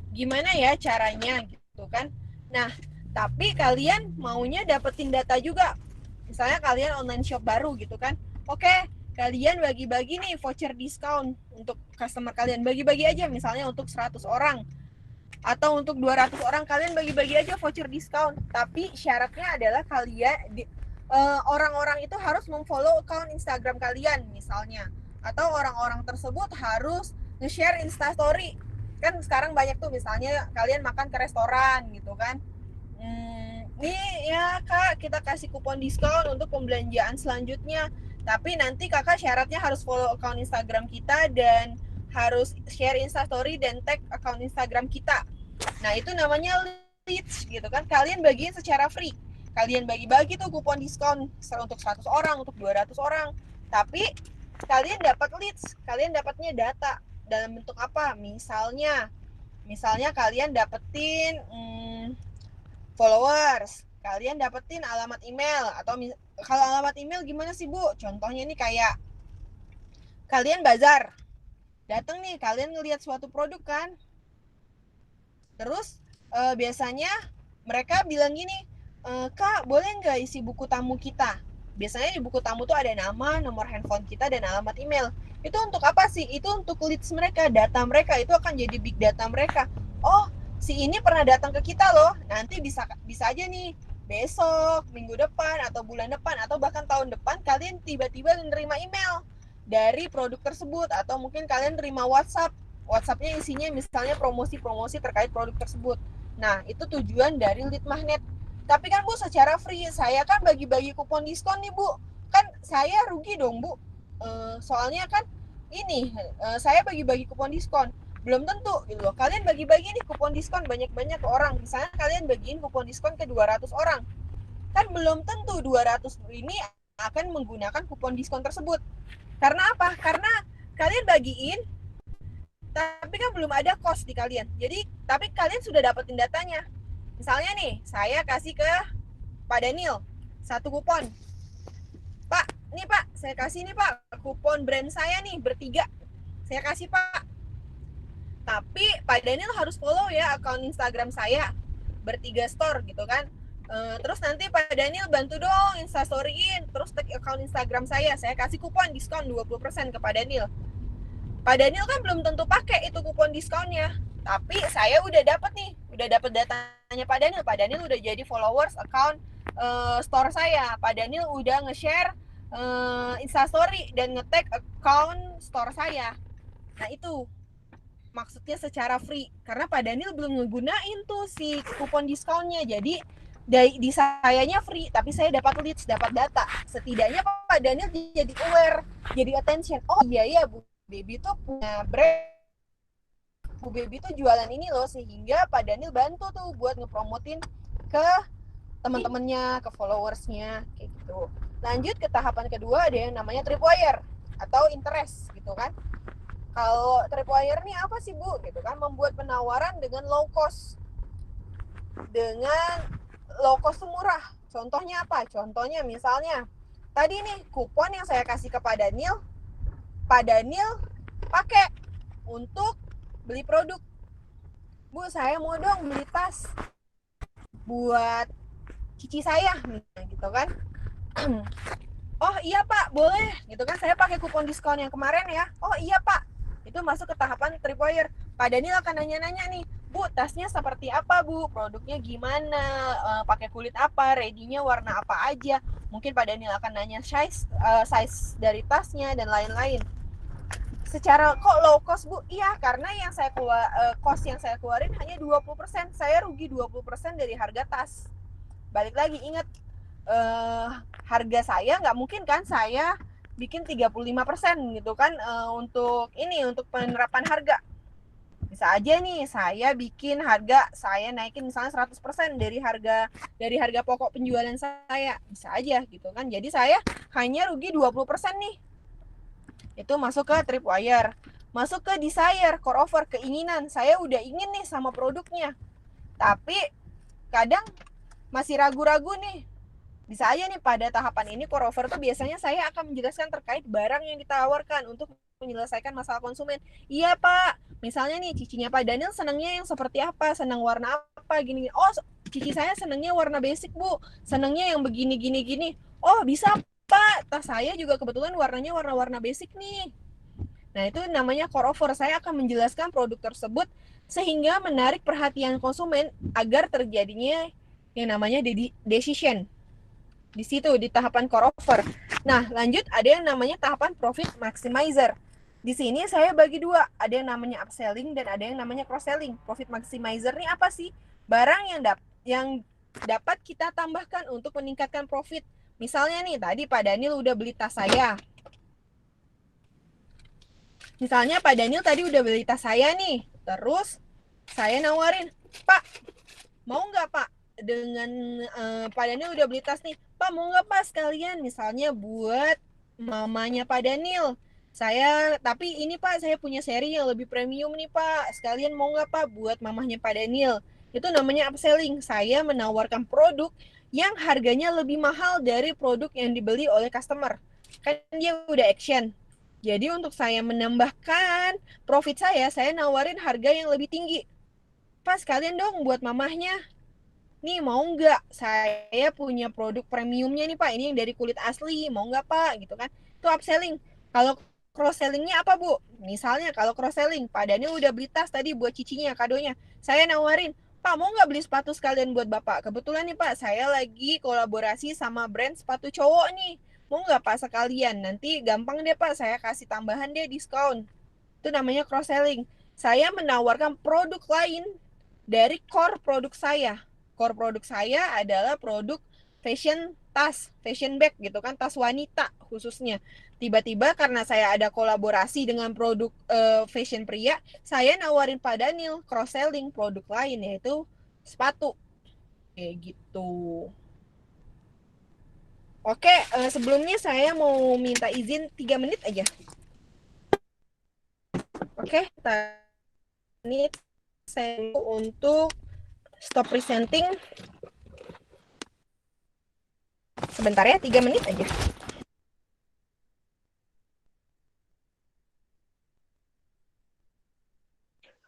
gimana ya caranya gitu kan. Nah, tapi kalian maunya dapetin data juga, misalnya kalian online shop baru gitu kan. Oke, kalian bagi-bagi nih voucher diskon untuk customer kalian, bagi-bagi aja misalnya untuk 100 orang atau untuk 200 orang, kalian bagi-bagi aja voucher diskon. Tapi syaratnya adalah kalian orang-orang itu harus memfollow account Instagram kalian misalnya, atau orang-orang tersebut harus nge-share Instastory. Kan sekarang banyak tuh misalnya kalian makan ke restoran gitu kan, nih ya Kak, kita kasih kupon diskon untuk pembelanjaan selanjutnya, tapi nanti Kakak syaratnya harus follow account Instagram kita dan harus share Instastory dan tag account Instagram kita. Nah, itu namanya leads gitu kan. Kalian bagiin secara free. Kalian bagi-bagi tuh kupon diskon untuk 100 orang, untuk 200 orang. Tapi kalian dapat leads, kalian dapatnya data dalam bentuk apa? Misalnya kalian dapetin followers, kalian dapetin alamat email. Atau kalau alamat email gimana sih Bu? Contohnya nih kayak kalian bazar, datang nih, kalian ngelihat suatu produk kan, terus biasanya mereka bilang gini, Kak boleh nggak isi buku tamu kita? Biasanya di buku tamu tuh ada nama, nomor handphone kita, dan alamat email. Itu untuk apa sih? Itu untuk leads mereka, data mereka, itu akan jadi big data mereka. Oh, si ini pernah datang ke kita loh, nanti bisa aja nih besok, minggu depan, atau bulan depan, atau bahkan tahun depan kalian tiba-tiba menerima email dari produk tersebut, atau mungkin kalian terima WhatsApp-nya isinya misalnya promosi-promosi terkait produk tersebut. Nah, itu tujuan dari lead magnet. Tapi kan Bu, secara free, saya kan bagi-bagi kupon diskon nih Bu. Kan saya rugi dong Bu. Soalnya kan ini, saya bagi-bagi kupon diskon. Belum tentu gitu loh. Kalian bagi-bagi nih kupon diskon banyak-banyak ke orang. Misalnya kalian bagiin kupon diskon ke 200 orang. Kan belum tentu 200 ini akan menggunakan kupon diskon tersebut. Karena apa? Karena kalian bagiin, tapi kan belum ada cost di kalian. Jadi, tapi kalian sudah dapetin datanya. Misalnya nih, saya kasih ke Pak Daniel 1 kupon. Pak, nih Pak, saya kasih nih Pak, kupon brand saya nih bertiga. Saya kasih Pak. Tapi Pak Daniel harus follow ya akun Instagram saya bertiga store gitu kan. Terus nanti Pak Daniel bantu dong instastoryin, terus tag akun Instagram saya kasih kupon diskon 20% ke Pak Daniel. Pak Daniel kan belum tentu pakai itu kupon diskonnya, tapi saya udah dapat datanya Pak Daniel. Pak Daniel udah jadi followers account store saya. Pak Daniel udah nge-share Instastory dan nge-tag account store saya. Nah itu maksudnya secara free, karena Pak Daniel belum ngegunain tuh si kupon diskonnya. Jadi di sayanya free, tapi saya dapat leads, dapat data. Setidaknya Pak Daniel jadi aware, jadi attention. Oh iya ya, Bu Baby tuh punya brand, Bu Baby tuh jualan ini loh, sehingga Pak Daniel bantu tuh buat ngepromotin ke teman-temannya, ke followersnya, kayak gitu. Lanjut ke tahapan kedua, ada yang namanya tripwire atau interest gitu kan. Kalau tripwire nih apa sih Bu? Gitu kan, membuat penawaran dengan low cost. Dengan low cost murah. Contohnya apa? Contohnya misalnya tadi nih kupon yang saya kasih ke Pak Daniel pakai untuk beli produk. Bu, saya mau dong beli tas buat cici saya gitu kan. Oh iya Pak, boleh gitu kan, saya pakai kupon diskon yang kemarin ya. Oh iya Pak, itu masuk ke tahapan tripwire. Pak Daniel akan nanya-nanya nih, Bu, tasnya seperti apa Bu, produknya gimana, pakai kulit apa, ready-nya warna apa aja. Mungkin Pak Daniel akan nanya size dari tasnya dan lain-lain. Secara kok low cost Bu? Iya, karena yang saya cost yang saya keluarin hanya 20%. Saya rugi 20% dari harga tas. Balik lagi, ingat, harga saya nggak mungkin kan saya bikin 35% gitu kan, untuk penerapan harga. Bisa aja nih saya bikin harga, saya naikin misalnya 100% dari harga pokok penjualan saya. Bisa aja gitu kan. Jadi saya hanya rugi 20% nih. Itu masuk ke tripwire. Masuk ke desire, core offer, keinginan. Saya udah ingin nih sama produknya, tapi kadang masih ragu-ragu nih. Bisa aja nih pada tahapan ini core offer tuh biasanya saya akan menjelaskan terkait barang yang ditawarkan untuk menyelesaikan masalah konsumen. Iya Pak, misalnya nih cicinya Pak Daniel senangnya yang seperti apa, senang warna apa, gini. Oh, cici saya senangnya warna basic Bu, senangnya yang begini gini. Oh bisa Pak, tas saya juga kebetulan warnanya warna-warna basic nih. Nah itu namanya core offer. Saya akan menjelaskan produk tersebut sehingga menarik perhatian konsumen agar terjadinya yang namanya decision di situ, di tahapan core offer. Nah lanjut, ada yang namanya tahapan profit maximizer. Di sini saya bagi dua, ada yang namanya upselling dan ada yang namanya cross selling. Profit maximizer ini apa sih? Barang yang dapat kita tambahkan untuk meningkatkan profit. Misalnya nih, tadi Pak Daniel udah beli tas saya. Misalnya Pak Daniel tadi udah beli tas saya nih. Terus saya nawarin, Pak, mau nggak Pak? Dengan Pak Daniel udah beli tas nih. Pak, mau nggak Pak sekalian? Misalnya buat mamanya Pak Daniel. Tapi ini Pak, saya punya seri yang lebih premium nih Pak. Sekalian mau nggak Pak buat mamahnya Pak Daniel? Itu namanya upselling. Saya menawarkan produk yang harganya lebih mahal dari produk yang dibeli oleh customer. Kan dia udah action. Jadi untuk saya menambahkan profit saya nawarin harga yang lebih tinggi. Pas kalian dong buat mamahnya. Nih mau nggak saya punya produk premiumnya nih Pak, ini yang dari kulit asli, mau nggak Pak, gitu kan. Itu upselling. Kalau cross sellingnya apa Bu? Misalnya kalau cross selling, Pak Daniel udah beli tas tadi buat cicinya, kadonya. Saya nawarin, Pak mau nggak beli sepatu sekalian buat Bapak? Kebetulan nih Pak, saya lagi kolaborasi sama brand sepatu cowok nih. Mau nggak Pak sekalian? Nanti gampang deh Pak, saya kasih tambahan deh diskon. Itu namanya cross selling. Saya menawarkan produk lain dari core produk saya. Core produk saya adalah produk fashion tas, fashion bag gitu kan, tas wanita khususnya. Tiba-tiba karena saya ada kolaborasi dengan produk fashion pria, saya nawarin Pak Daniel cross selling produk lain yaitu sepatu. Kayak gitu. Oke, sebelumnya saya mau minta izin 3 menit aja. Oke, ini saya untuk stop presenting sebentar ya, 3 menit aja.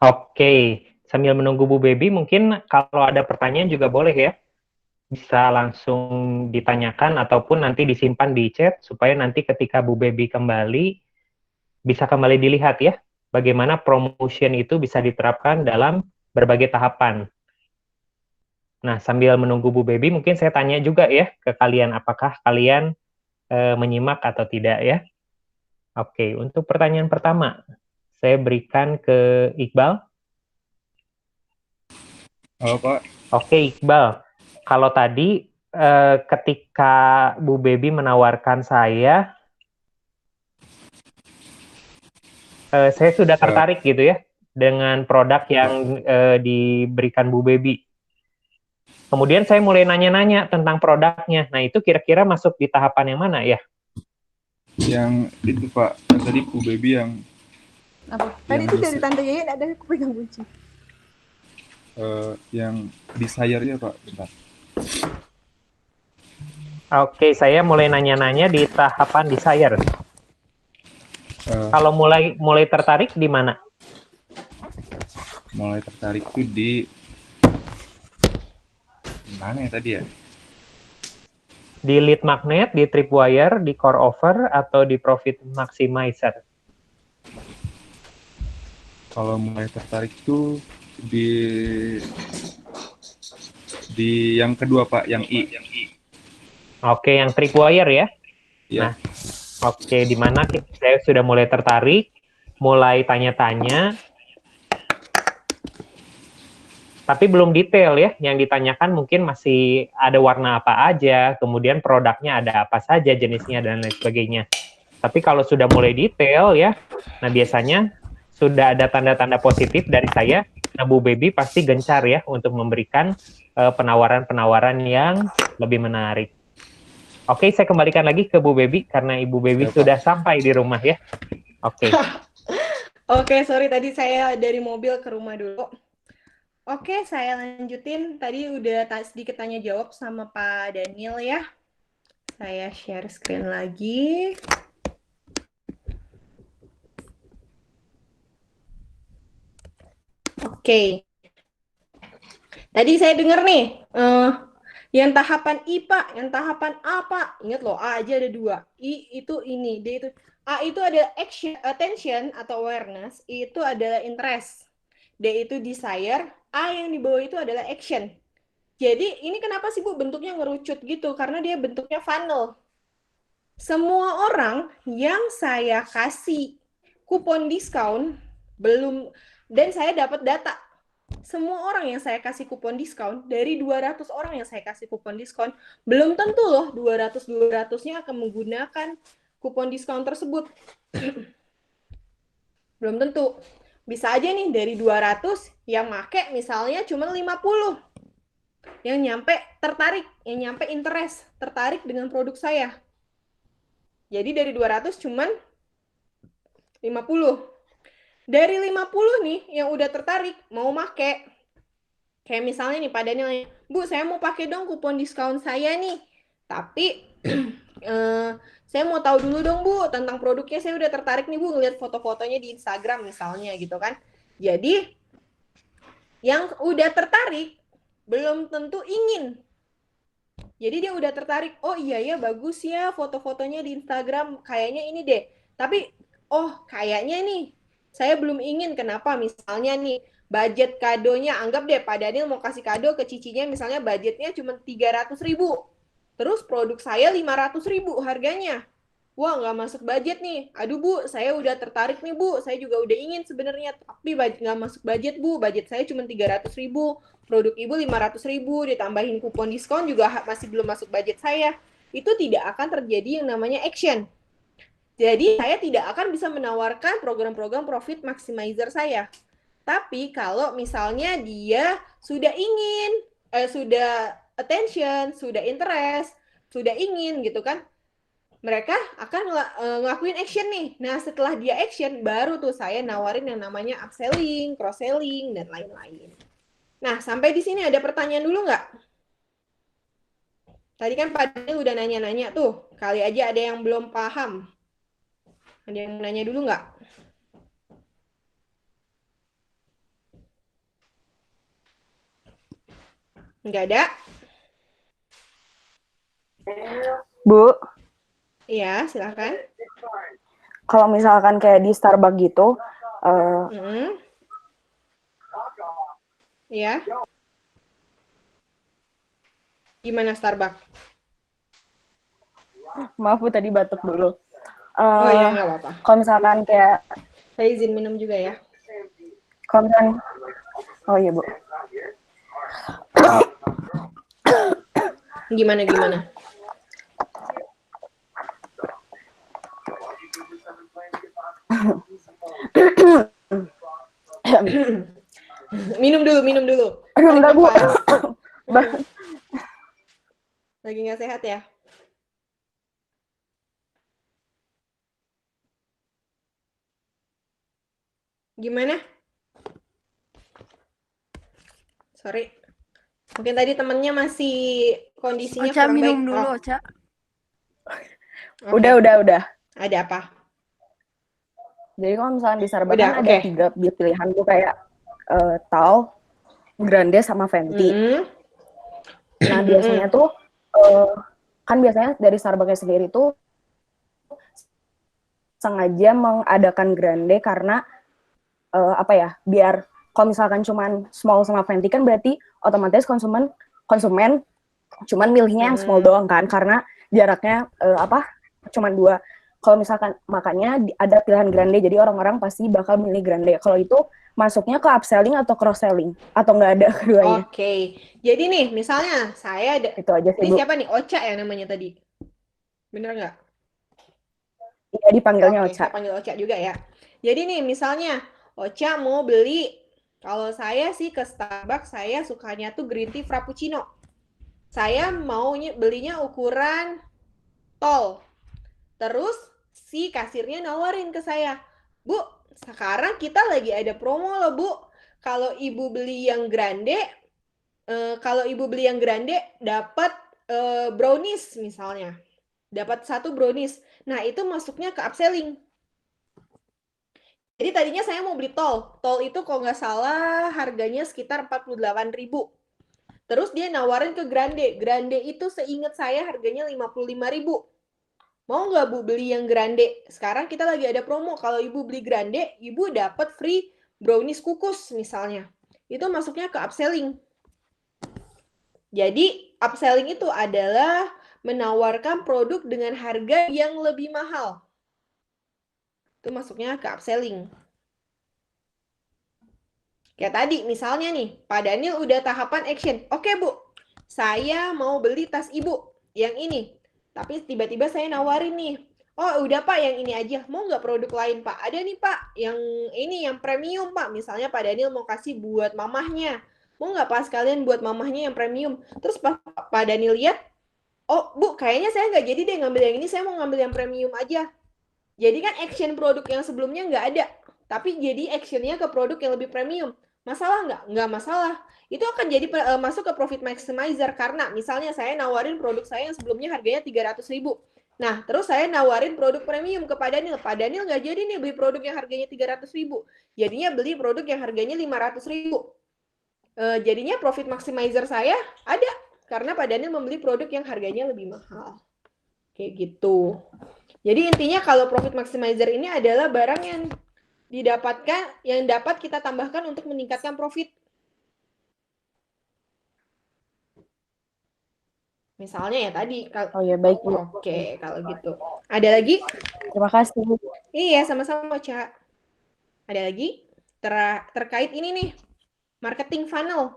Oke, sambil menunggu Bu Baby, mungkin kalau ada pertanyaan juga boleh ya. Bisa langsung ditanyakan ataupun nanti disimpan di chat supaya nanti ketika Bu Baby kembali, bisa kembali dilihat ya, bagaimana promotion itu bisa diterapkan dalam berbagai tahapan. Nah, sambil menunggu Bu Baby, mungkin saya tanya juga ya ke kalian, apakah kalian menyimak atau tidak ya. Oke, untuk pertanyaan pertama, saya berikan ke Iqbal. Halo Pak. Oke, Iqbal. Kalau tadi ketika Bu Baby menawarkan saya sudah tertarik gitu ya dengan produk yang diberikan Bu Baby. Kemudian saya mulai nanya-nanya tentang produknya. Nah, itu kira-kira masuk di tahapan yang mana ya? Yang itu Pak, yang tadi Bu Baby yang apa? Tadi itu dari Tante Yayan ada aku pegang kunci. Yang desire-nya Pak, bentar. Oke, saya mulai nanya-nanya di tahapan desire. Kalau mulai tertarik di mana? Mulai tertarik tuh di mana ya tadi ya? Di lead magnet, di tripwire, di core offer, atau di profit maximizer? Kalau mulai tertarik tuh di yang kedua Pak, yang I. Oke, yang tripwire ya? Ya. Nah, oke, di mana saya sudah mulai tertarik, mulai tanya-tanya, tapi belum detail ya, yang ditanyakan mungkin masih ada warna apa aja, kemudian produknya ada apa saja, jenisnya, dan lain sebagainya. Tapi kalau sudah mulai detail ya, nah biasanya sudah ada tanda-tanda positif dari saya, nah Bu Baby pasti gencar ya untuk memberikan penawaran-penawaran yang lebih menarik. Oke, saya kembalikan lagi ke Bu Baby, karena Ibu Baby sudah sampai di rumah ya. Oke. Oke, sorry tadi saya dari mobil ke rumah dulu. Oke, saya lanjutin. Tadi udah sedikit tanya jawab sama Pak Daniel ya. Saya share screen lagi. Oke. Tadi saya dengar nih, yang tahapan I Pak, yang tahapan A Pak. Ingat loh, A aja ada 2. I itu ini, D itu. A itu ada action, attention atau awareness, I itu adalah interest. D itu desire, A yang di bawah itu adalah action. Jadi ini kenapa sih Bu bentuknya ngerucut gitu? Karena dia bentuknya funnel. Semua orang yang saya kasih kupon diskon belum, dan saya dapat data. Semua orang yang saya kasih kupon diskon, dari 200 orang yang saya kasih kupon diskon, belum tentu loh 200-200-nya akan menggunakan kupon diskon tersebut. Belum tentu. Bisa aja nih dari 200 yang make misalnya cuma 50 yang nyampe tertarik, yang nyampe interest, tertarik dengan produk saya. Jadi dari 200 cuman 50. Dari 50 nih yang udah tertarik mau make, Kayak misalnya nih, Pak Daniel, Bu, saya mau pakai dong kupon diskon saya nih. Tapi saya mau tahu dulu dong, Bu, tentang produknya. Saya udah tertarik nih, Bu, ngeliat foto-fotonya di Instagram misalnya gitu kan. Jadi, yang udah tertarik belum tentu ingin. Jadi dia udah tertarik, oh iya ya bagus ya foto-fotonya di Instagram, kayaknya ini deh. Tapi, oh kayaknya nih, saya belum ingin. Kenapa? Misalnya nih, budget kadonya, anggap deh Pak Daniel mau kasih kado ke cicinya, misalnya budgetnya cuma 300.000. Terus produk saya 500.000 harganya. Wah, nggak masuk budget nih. Aduh Bu, saya udah tertarik nih Bu. Saya juga udah ingin sebenarnya, tapi nggak masuk budget Bu. Budget saya cuma 300.000. Produk Ibu 500.000, ditambahin kupon diskon juga masih belum masuk budget saya. Itu tidak akan terjadi yang namanya action. Jadi saya tidak akan bisa menawarkan program-program profit maximizer saya. Tapi kalau misalnya dia sudah ingin, sudah attention, sudah interest, sudah ingin gitu kan, mereka akan ngelakuin action nih. Nah, setelah dia action, baru tuh saya nawarin yang namanya upselling, cross-selling, dan lain-lain. Nah, sampai di sini ada pertanyaan dulu nggak? Tadi kan Pak Daniel udah nanya-nanya tuh. Kali aja ada yang belum paham. Ada yang nanya dulu nggak? Nggak ada? Bu, Iya, silakan. kalau misalkan kayak di Starbucks gitu, Iya. Gimana Starbucks? maaf Bu tadi batuk dulu. Oh iya, nggak apa-apa. Kalau misalkan kayak, Saya izin minum juga ya. kalau misalkan, oh iya Bu. Gimana? minum dulu. Aduh, enggak Bu. Lagi nggak sehat ya? Gimana? Sorry. Mungkin tadi temennya masih kondisinya Ocha kurang minum baik. dulu, Oh, Ocha. oke. Udah. Ada apa? Jadi kalau misalkan di Starbucks Udah, kan ada oke. 3 pilihan Bu, kayak Tao, Grande, sama Venti. Nah, biasanya tuh kan biasanya dari Starbucks sendiri tuh sengaja mengadakan Grande karena biar kalau misalkan cuman small sama Venti kan berarti otomatis konsumen cuman milihnya yang small doang kan, karena jaraknya cuman 2. Kalau misalkan makanya ada pilihan Grande, jadi orang-orang pasti bakal milih Grande. Kalau itu masuknya ke upselling atau cross selling atau nggak ada keduanya? Oke. Jadi nih, misalnya saya ada. Itu aja sih Ini Bu. siapa nih? Ocha ya namanya tadi. Bener nggak? Iya, dipanggilnya Oke, Ocha. saya panggil Ocha juga ya. Jadi nih, misalnya Ocha mau beli, kalau saya sih ke Starbucks, saya sukanya tuh green tea frappuccino. Saya mau belinya ukuran tall. Terus si kasirnya nawarin ke saya, Bu, sekarang kita lagi ada promo loh Bu. Kalau ibu beli yang grande, dapat brownies misalnya. Dapat 1 brownies. Nah, itu masuknya ke upselling. Jadi tadinya saya mau beli tol. Tol itu kalau nggak salah harganya sekitar 48.000. Terus dia nawarin ke grande. Grande itu seingat saya harganya 55.000. Mau nggak Bu beli yang grande? Sekarang kita lagi ada promo. Kalau Ibu beli grande, Ibu dapat free brownies kukus misalnya. Itu masuknya ke upselling. Jadi upselling itu adalah menawarkan produk dengan harga yang lebih mahal. Itu masuknya ke upselling. Kayak tadi misalnya nih, Pak Daniel udah tahapan action. Oke Bu, saya mau beli tas Ibu yang ini. Tapi tiba-tiba saya nawarin nih, oh udah Pak yang ini aja, mau nggak produk lain Pak? Ada nih Pak, yang ini yang premium Pak. Misalnya Pak Daniel mau kasih buat mamahnya. Mau nggak Pak sekalian buat mamahnya yang premium? Terus Pak Daniel lihat, oh Bu kayaknya saya nggak jadi deh ngambil yang ini, saya mau ngambil yang premium aja. Jadi kan action produk yang sebelumnya nggak ada, tapi jadi actionnya ke produk yang lebih premium. Masalah nggak? Nggak masalah. Itu akan jadi masuk ke profit maximizer karena misalnya saya nawarin produk saya yang sebelumnya harganya 300.000. Nah, terus saya nawarin produk premium ke Pak Daniel. Pak Daniel nggak jadi nih beli produk yang harganya 300.000. Jadinya beli produk yang harganya 500.000. Jadinya profit maximizer saya ada karena Pak Daniel membeli produk yang harganya lebih mahal. Kayak gitu. Jadi intinya kalau profit maximizer ini adalah barang yang didapatkan, yang dapat kita tambahkan untuk meningkatkan profit. Misalnya ya tadi. Oh ya, baik Bu. Oke, kalau gitu. Ada lagi? Terima kasih. Iya, sama-sama, Ca. Ada lagi? Terkait ini nih, marketing funnel.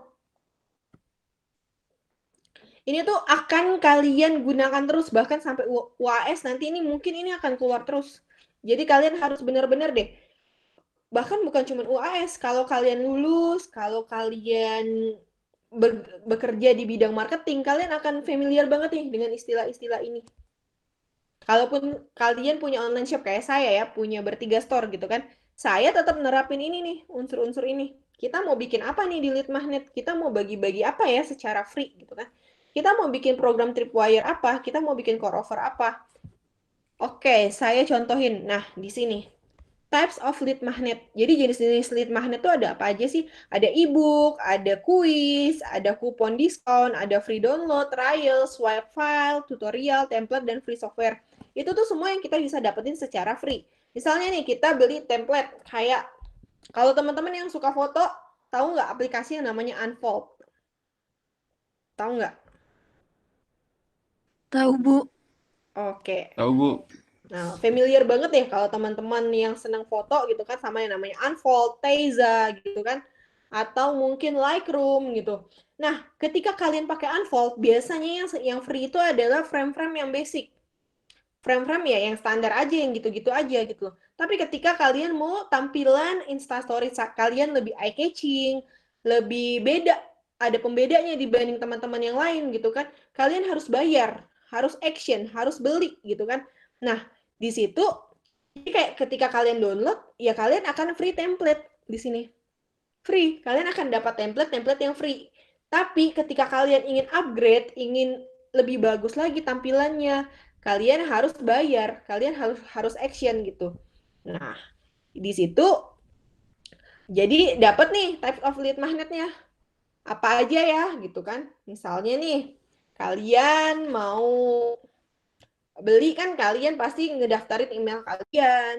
Ini tuh akan kalian gunakan terus, bahkan sampai UAS nanti ini mungkin ini akan keluar terus. Jadi kalian harus benar-benar deh. Bahkan bukan cuma UAS, kalau kalian lulus, kalau kalian bekerja di bidang marketing, kalian akan familiar banget nih dengan istilah-istilah ini. Kalaupun kalian punya online shop kayak saya ya, punya bertiga store gitu kan, saya tetap nerapin ini nih, unsur-unsur ini. Kita mau bikin apa nih di lead magnet? Kita mau bagi-bagi apa ya secara free gitu kan? Kita mau bikin program tripwire apa? Kita mau bikin core offer apa? Oke, saya contohin. Nah, di sini. Types of lead magnet. Jadi jenis-jenis lead magnet itu ada apa aja sih? Ada ebook, ada kuis, ada kupon diskon, ada free download, trial, swipe file, tutorial, template, dan free software. Itu tuh semua yang kita bisa dapetin secara free. Misalnya nih, kita beli template. Kayak, kalau teman-teman yang suka foto, tahu nggak aplikasi yang namanya Unfold? Tahu nggak? Tahu, Bu. Oke. Tahu Bu. Nah, familiar banget ya kalau teman-teman yang senang foto gitu kan sama yang namanya Unfold, Teza gitu kan. Atau mungkin Lightroom gitu. Nah, ketika kalian pakai Unfold, biasanya yang free itu adalah frame-frame yang basic. Frame-frame ya yang standar aja, yang gitu-gitu aja gitu. Tapi ketika kalian mau tampilan Instastory kalian lebih eye-catching, lebih beda, ada pembedanya dibanding teman-teman yang lain gitu kan, kalian harus bayar, harus action, harus beli gitu kan. Nah, di situ kayak ketika kalian download, ya kalian akan free template di sini. Free, kalian akan dapat template yang free. Tapi ketika kalian ingin upgrade, ingin lebih bagus lagi tampilannya, kalian harus bayar, kalian harus action gitu. Nah, di situ jadi dapat nih type of lead magnetnya. Apa aja ya gitu kan. Misalnya nih, kalian mau beli kan, kalian pasti ngedaftarin email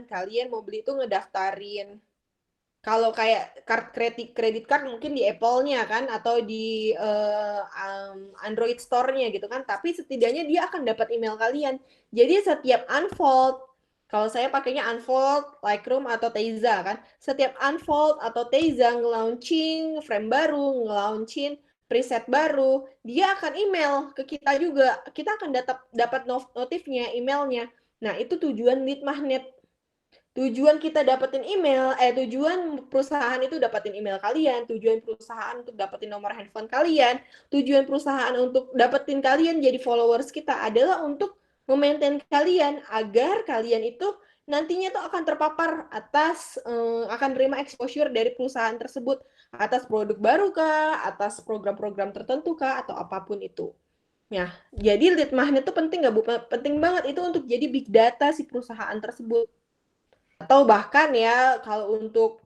kalian mau beli itu ngedaftarin. Kalau kayak credit card mungkin di Apple-nya kan, atau di Android Store-nya gitu kan. Tapi setidaknya dia akan dapat email kalian. Jadi setiap Unfold, kalau saya pakainya Unfold, Lightroom, atau Teza kan. Setiap Unfold atau Teza nge-launching frame baru, nge-launching preset baru, dia akan email ke kita juga. Kita akan dapat notifnya, emailnya. Nah, itu tujuan lead magnet. Tujuan kita dapetin email, tujuan perusahaan itu dapetin email kalian, tujuan perusahaan untuk dapetin nomor handphone kalian, tujuan perusahaan untuk dapetin kalian jadi followers kita adalah untuk memaintain kalian agar kalian itu nantinya tuh akan terpapar atas, akan terima exposure dari perusahaan tersebut atas produk baru kah, atas program-program tertentu kah, atau apapun itu. Nah, jadi lead magnet itu penting nggak Bu? Penting banget itu untuk jadi big data si perusahaan tersebut. Atau bahkan ya kalau untuk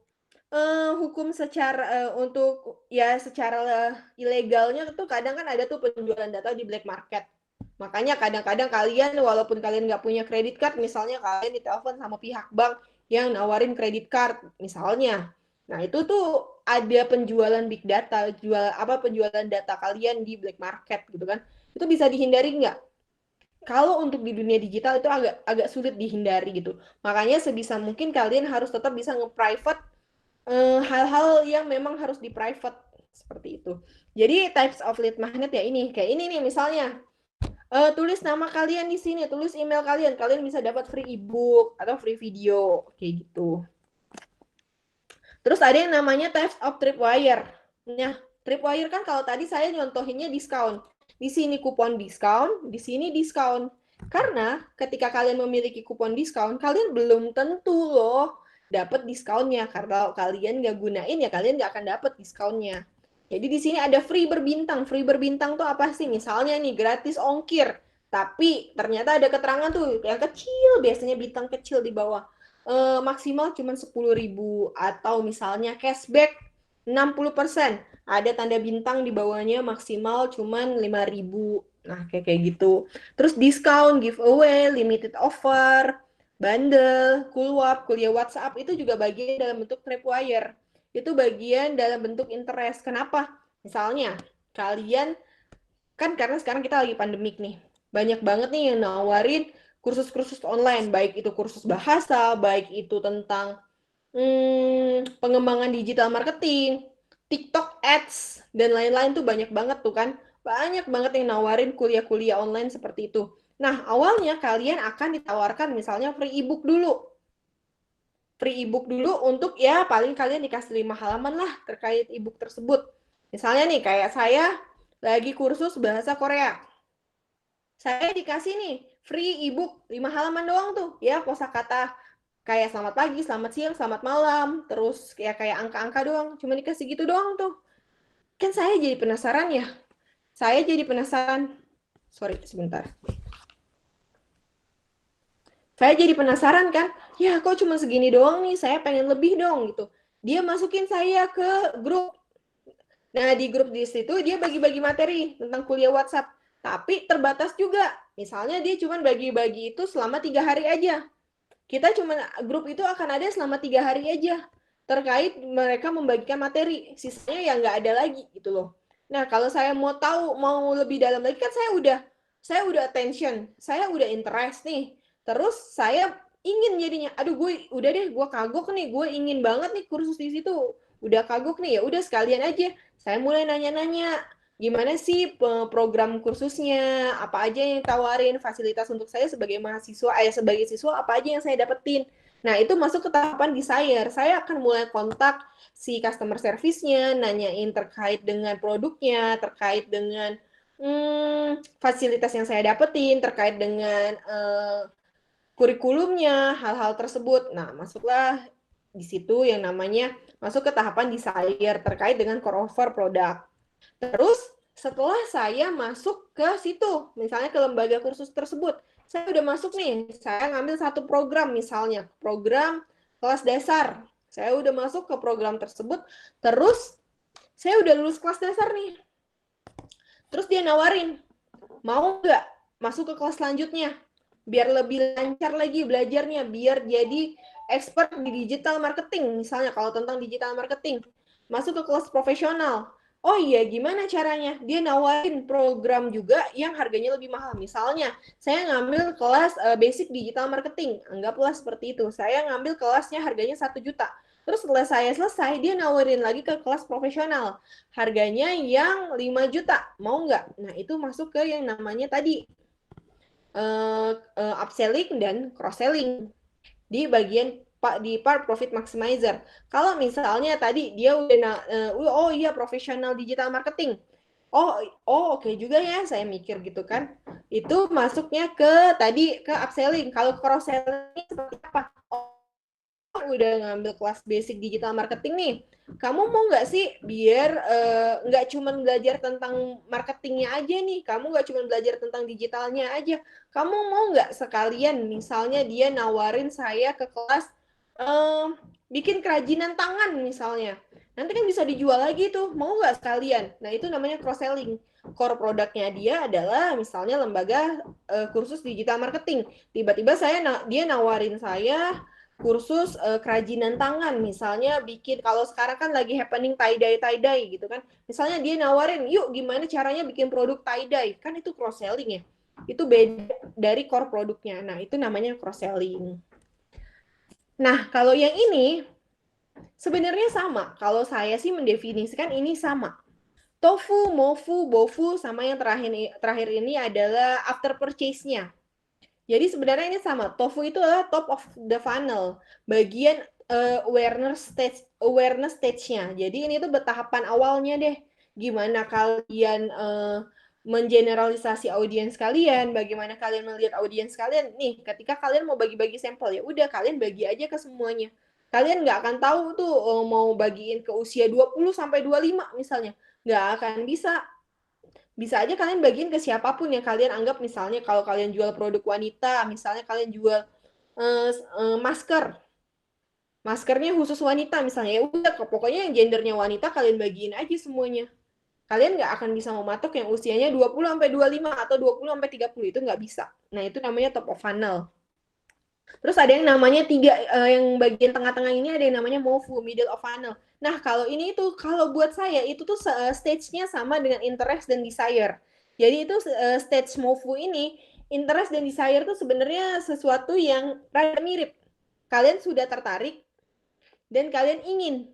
hukum secara untuk ya secara ilegalnya tuh kadang kan ada tuh penjualan data di black market. Makanya kadang-kadang kalian walaupun kalian nggak punya credit card, misalnya kalian ditelepon sama pihak bank yang nawarin credit card misalnya. Nah, itu tuh ada penjualan big data, penjualan data kalian di black market gitu kan. Itu bisa dihindari nggak? Kalau untuk di dunia digital itu agak sulit dihindari gitu. Makanya sebisa mungkin kalian harus tetap bisa nge-private hal-hal yang memang harus di-private seperti itu. Jadi types of lead magnet ya ini. Kayak ini nih misalnya. Tulis nama kalian di sini, tulis email kalian. Kalian bisa dapat free ebook atau free video kayak gitu. Terus ada yang namanya types of tripwire. Nah, tripwire kan kalau tadi saya nyontohinnya diskon. Di sini kupon diskon, di sini diskon. Karena ketika kalian memiliki kupon diskon, kalian belum tentu loh dapat diskonnya. Karena kalau kalian nggak gunain ya kalian nggak akan dapat diskonnya. Jadi di sini ada free berbintang. Free berbintang tuh apa sih? Misalnya nih gratis ongkir, tapi ternyata ada keterangan tuh yang kecil, biasanya bintang kecil di bawah. Maksimal cuma 10.000 atau misalnya cashback 60%. Ada tanda bintang di bawahnya maksimal cuma 5.000. Nah, kayak gitu. Terus diskon, giveaway, limited offer, bundle, coolwap, kuliah WhatsApp itu juga bagian dalam bentuk tripwire. Itu bagian dalam bentuk interest. Kenapa? Misalnya, kalian kan karena sekarang kita lagi pandemik nih. Banyak banget nih yang nawarin kursus-kursus online, baik itu kursus bahasa, baik itu tentang pengembangan digital marketing, TikTok ads, dan lain-lain tuh banyak banget tuh kan. Banyak banget yang nawarin kuliah-kuliah online seperti itu. Nah, awalnya kalian akan ditawarkan misalnya free ebook dulu. Free ebook dulu untuk ya paling kalian dikasih 5 halaman lah terkait ebook tersebut. Misalnya nih kayak saya lagi kursus bahasa Korea. Saya dikasih nih free ebook 5 halaman doang tuh ya, kosakata kayak selamat pagi, selamat siang, selamat malam, terus kayak angka-angka doang, cuma dikasih gitu doang tuh. Kan saya jadi penasaran ya. Saya jadi penasaran. Sorry, sebentar. Saya jadi penasaran kan, ya kok cuma segini doang nih, saya pengen lebih dong gitu. Dia masukin saya ke grup. Nah, di grup di situ dia bagi-bagi materi tentang kuliah WhatsApp. Tapi terbatas juga. Misalnya dia cuma bagi-bagi itu selama 3 hari aja. Kita cuma grup itu akan ada selama 3 hari aja. Terkait mereka membagikan materi. Sisanya ya nggak ada lagi gitu loh. Nah, kalau saya mau tahu, mau lebih dalam lagi kan saya udah attention, saya udah interest nih. Terus saya ingin jadinya, aduh gue udah deh, gue kagok nih, gue ingin banget nih kursus di situ. Udah kagok nih, ya udah sekalian aja. Saya mulai nanya-nanya, gimana sih program kursusnya, apa aja yang tawarin, fasilitas untuk saya sebagai mahasiswa, sebagai siswa apa aja yang saya dapetin. Nah, itu masuk ke tahapan desire. Saya akan mulai kontak si customer service-nya, nanyain terkait dengan produknya, terkait dengan fasilitas yang saya dapetin, terkait dengan kurikulumnya, hal-hal tersebut. Nah, masuklah di situ yang namanya masuk ke tahapan desire terkait dengan core offer produk. Terus setelah saya masuk ke situ, misalnya ke lembaga kursus tersebut, saya udah masuk nih, saya ngambil satu program misalnya, program kelas dasar. Saya udah masuk ke program tersebut, terus saya udah lulus kelas dasar nih. Terus dia nawarin, mau nggak masuk ke kelas selanjutnya? Biar lebih lancar lagi belajarnya, biar jadi expert di digital marketing, misalnya kalau tentang digital marketing. Masuk ke kelas profesional. Oh iya, gimana caranya? Dia nawarin program juga yang harganya lebih mahal. Misalnya, saya ngambil kelas basic digital marketing. Anggaplah seperti itu. Saya ngambil kelasnya harganya 1 juta. Terus setelah saya selesai, dia nawarin lagi ke kelas profesional. Harganya yang 5 juta. Mau nggak? Nah, itu masuk ke yang namanya tadi upselling dan cross-selling. Di bagian di part profit maximizer. Kalau misalnya tadi dia udah oh iya profesional digital marketing. Oh oke juga ya, saya mikir gitu kan. Itu masuknya ke tadi ke upselling. Kalau cross selling seperti apa? Oh, udah ngambil kelas basic digital marketing nih. Kamu mau nggak sih biar nggak cuma belajar tentang marketingnya aja nih, kamu nggak cuma belajar tentang digitalnya aja, kamu mau nggak sekalian misalnya dia nawarin saya ke kelas bikin kerajinan tangan misalnya, nanti kan bisa dijual lagi tuh, mau nggak sekalian? Nah itu namanya cross selling. Core produknya dia adalah misalnya lembaga kursus digital marketing, tiba-tiba dia nawarin saya kursus kerajinan tangan, misalnya bikin, kalau sekarang kan lagi happening tie-dye gitu kan, misalnya dia nawarin, yuk gimana caranya bikin produk tie-dye, kan itu cross selling ya, itu beda dari core produknya. Nah itu namanya cross selling. Nah kalau yang ini sebenarnya sama, kalau saya sih mendefinisikan ini sama. Tofu, mofu, bofu, sama yang terakhir ini adalah after purchase-nya. Jadi sebenarnya ini sama. Tofu itu adalah top of the funnel, bagian awareness stage-nya. Jadi ini tuh tahapan awalnya deh. Gimana kalian mengeneralisasi audiens kalian, bagaimana kalian melihat audiens kalian. Nih, ketika kalian mau bagi-bagi sampel, ya udah kalian bagi aja ke semuanya. Kalian nggak akan tahu tuh mau bagiin ke usia 20 sampai 25 misalnya. Nggak akan bisa. Bisa aja kalian bagiin ke siapapun yang kalian anggap, misalnya kalau kalian jual produk wanita, misalnya kalian jual masker. Maskernya khusus wanita misalnya, ya udah pokoknya yang gendernya wanita kalian bagiin aja semuanya. Kalian nggak akan bisa mematok yang usianya 20 sampai 25 atau 20 sampai 30, itu nggak bisa. Nah, itu namanya top of funnel. Terus ada yang namanya yang bagian tengah-tengah ini ada yang namanya MOFU, middle of funnel. Nah, kalau ini tuh, kalau buat saya itu tuh stage-nya sama dengan interest dan desire. Jadi itu stage MOFU ini, interest dan desire tuh sebenarnya sesuatu yang rada mirip. Kalian sudah tertarik dan kalian ingin.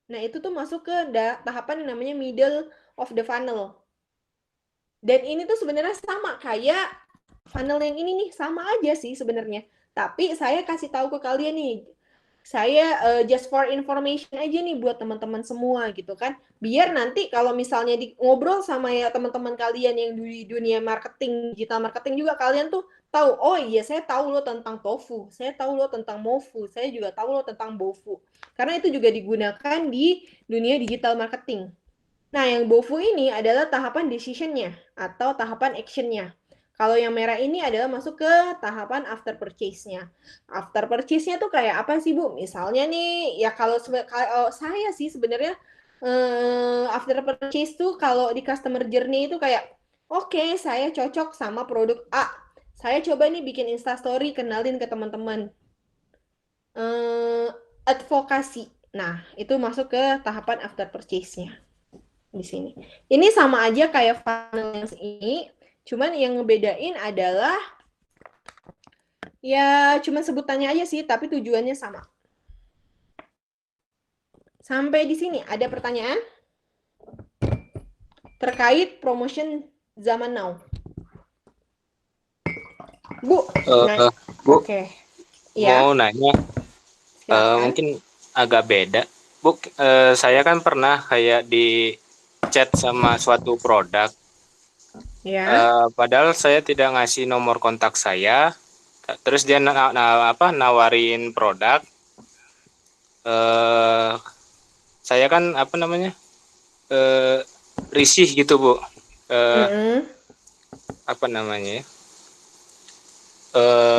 Nah, itu tuh masuk ke tahapan yang namanya middle of the funnel. Dan ini tuh sebenarnya sama kayak funnel yang ini nih, sama aja sih sebenarnya. Tapi saya kasih tahu ke kalian nih, saya just for information aja nih buat teman-teman semua gitu kan. Biar nanti kalau misalnya ngobrol sama ya teman-teman kalian yang di dunia marketing, digital marketing juga, kalian tuh tahu, oh iya saya tahu lo tentang TOFU, saya tahu lo tentang MOFU, saya juga tahu lo tentang BOFU. Karena itu juga digunakan di dunia digital marketing. Nah, yang BOFU ini adalah tahapan decision-nya atau tahapan action-nya. Kalau yang merah ini adalah masuk ke tahapan after purchase-nya. After purchase-nya tuh kayak apa sih, Bu? Misalnya nih, ya kalau saya sih sebenarnya after purchase tuh kalau di customer journey itu kayak, oke, saya cocok sama produk A. Saya coba nih bikin Instastory, kenalin ke teman-teman. Advokasi. Nah, itu masuk ke tahapan after purchase-nya. Di sini. Ini sama aja kayak funnel yang ini, cuman yang ngebedain adalah ya cuman sebutannya aja sih, tapi tujuannya sama. Sampai di sini ada pertanyaan terkait promotion zaman now. Bu, Bu, oke. Ya. mau nanya, mungkin agak beda. Bu, saya kan pernah kayak di chat sama suatu produk. Ya. Padahal saya tidak ngasih nomor kontak saya. Terus dia nawarin produk. Saya kan risih gitu, Bu. Apa namanya?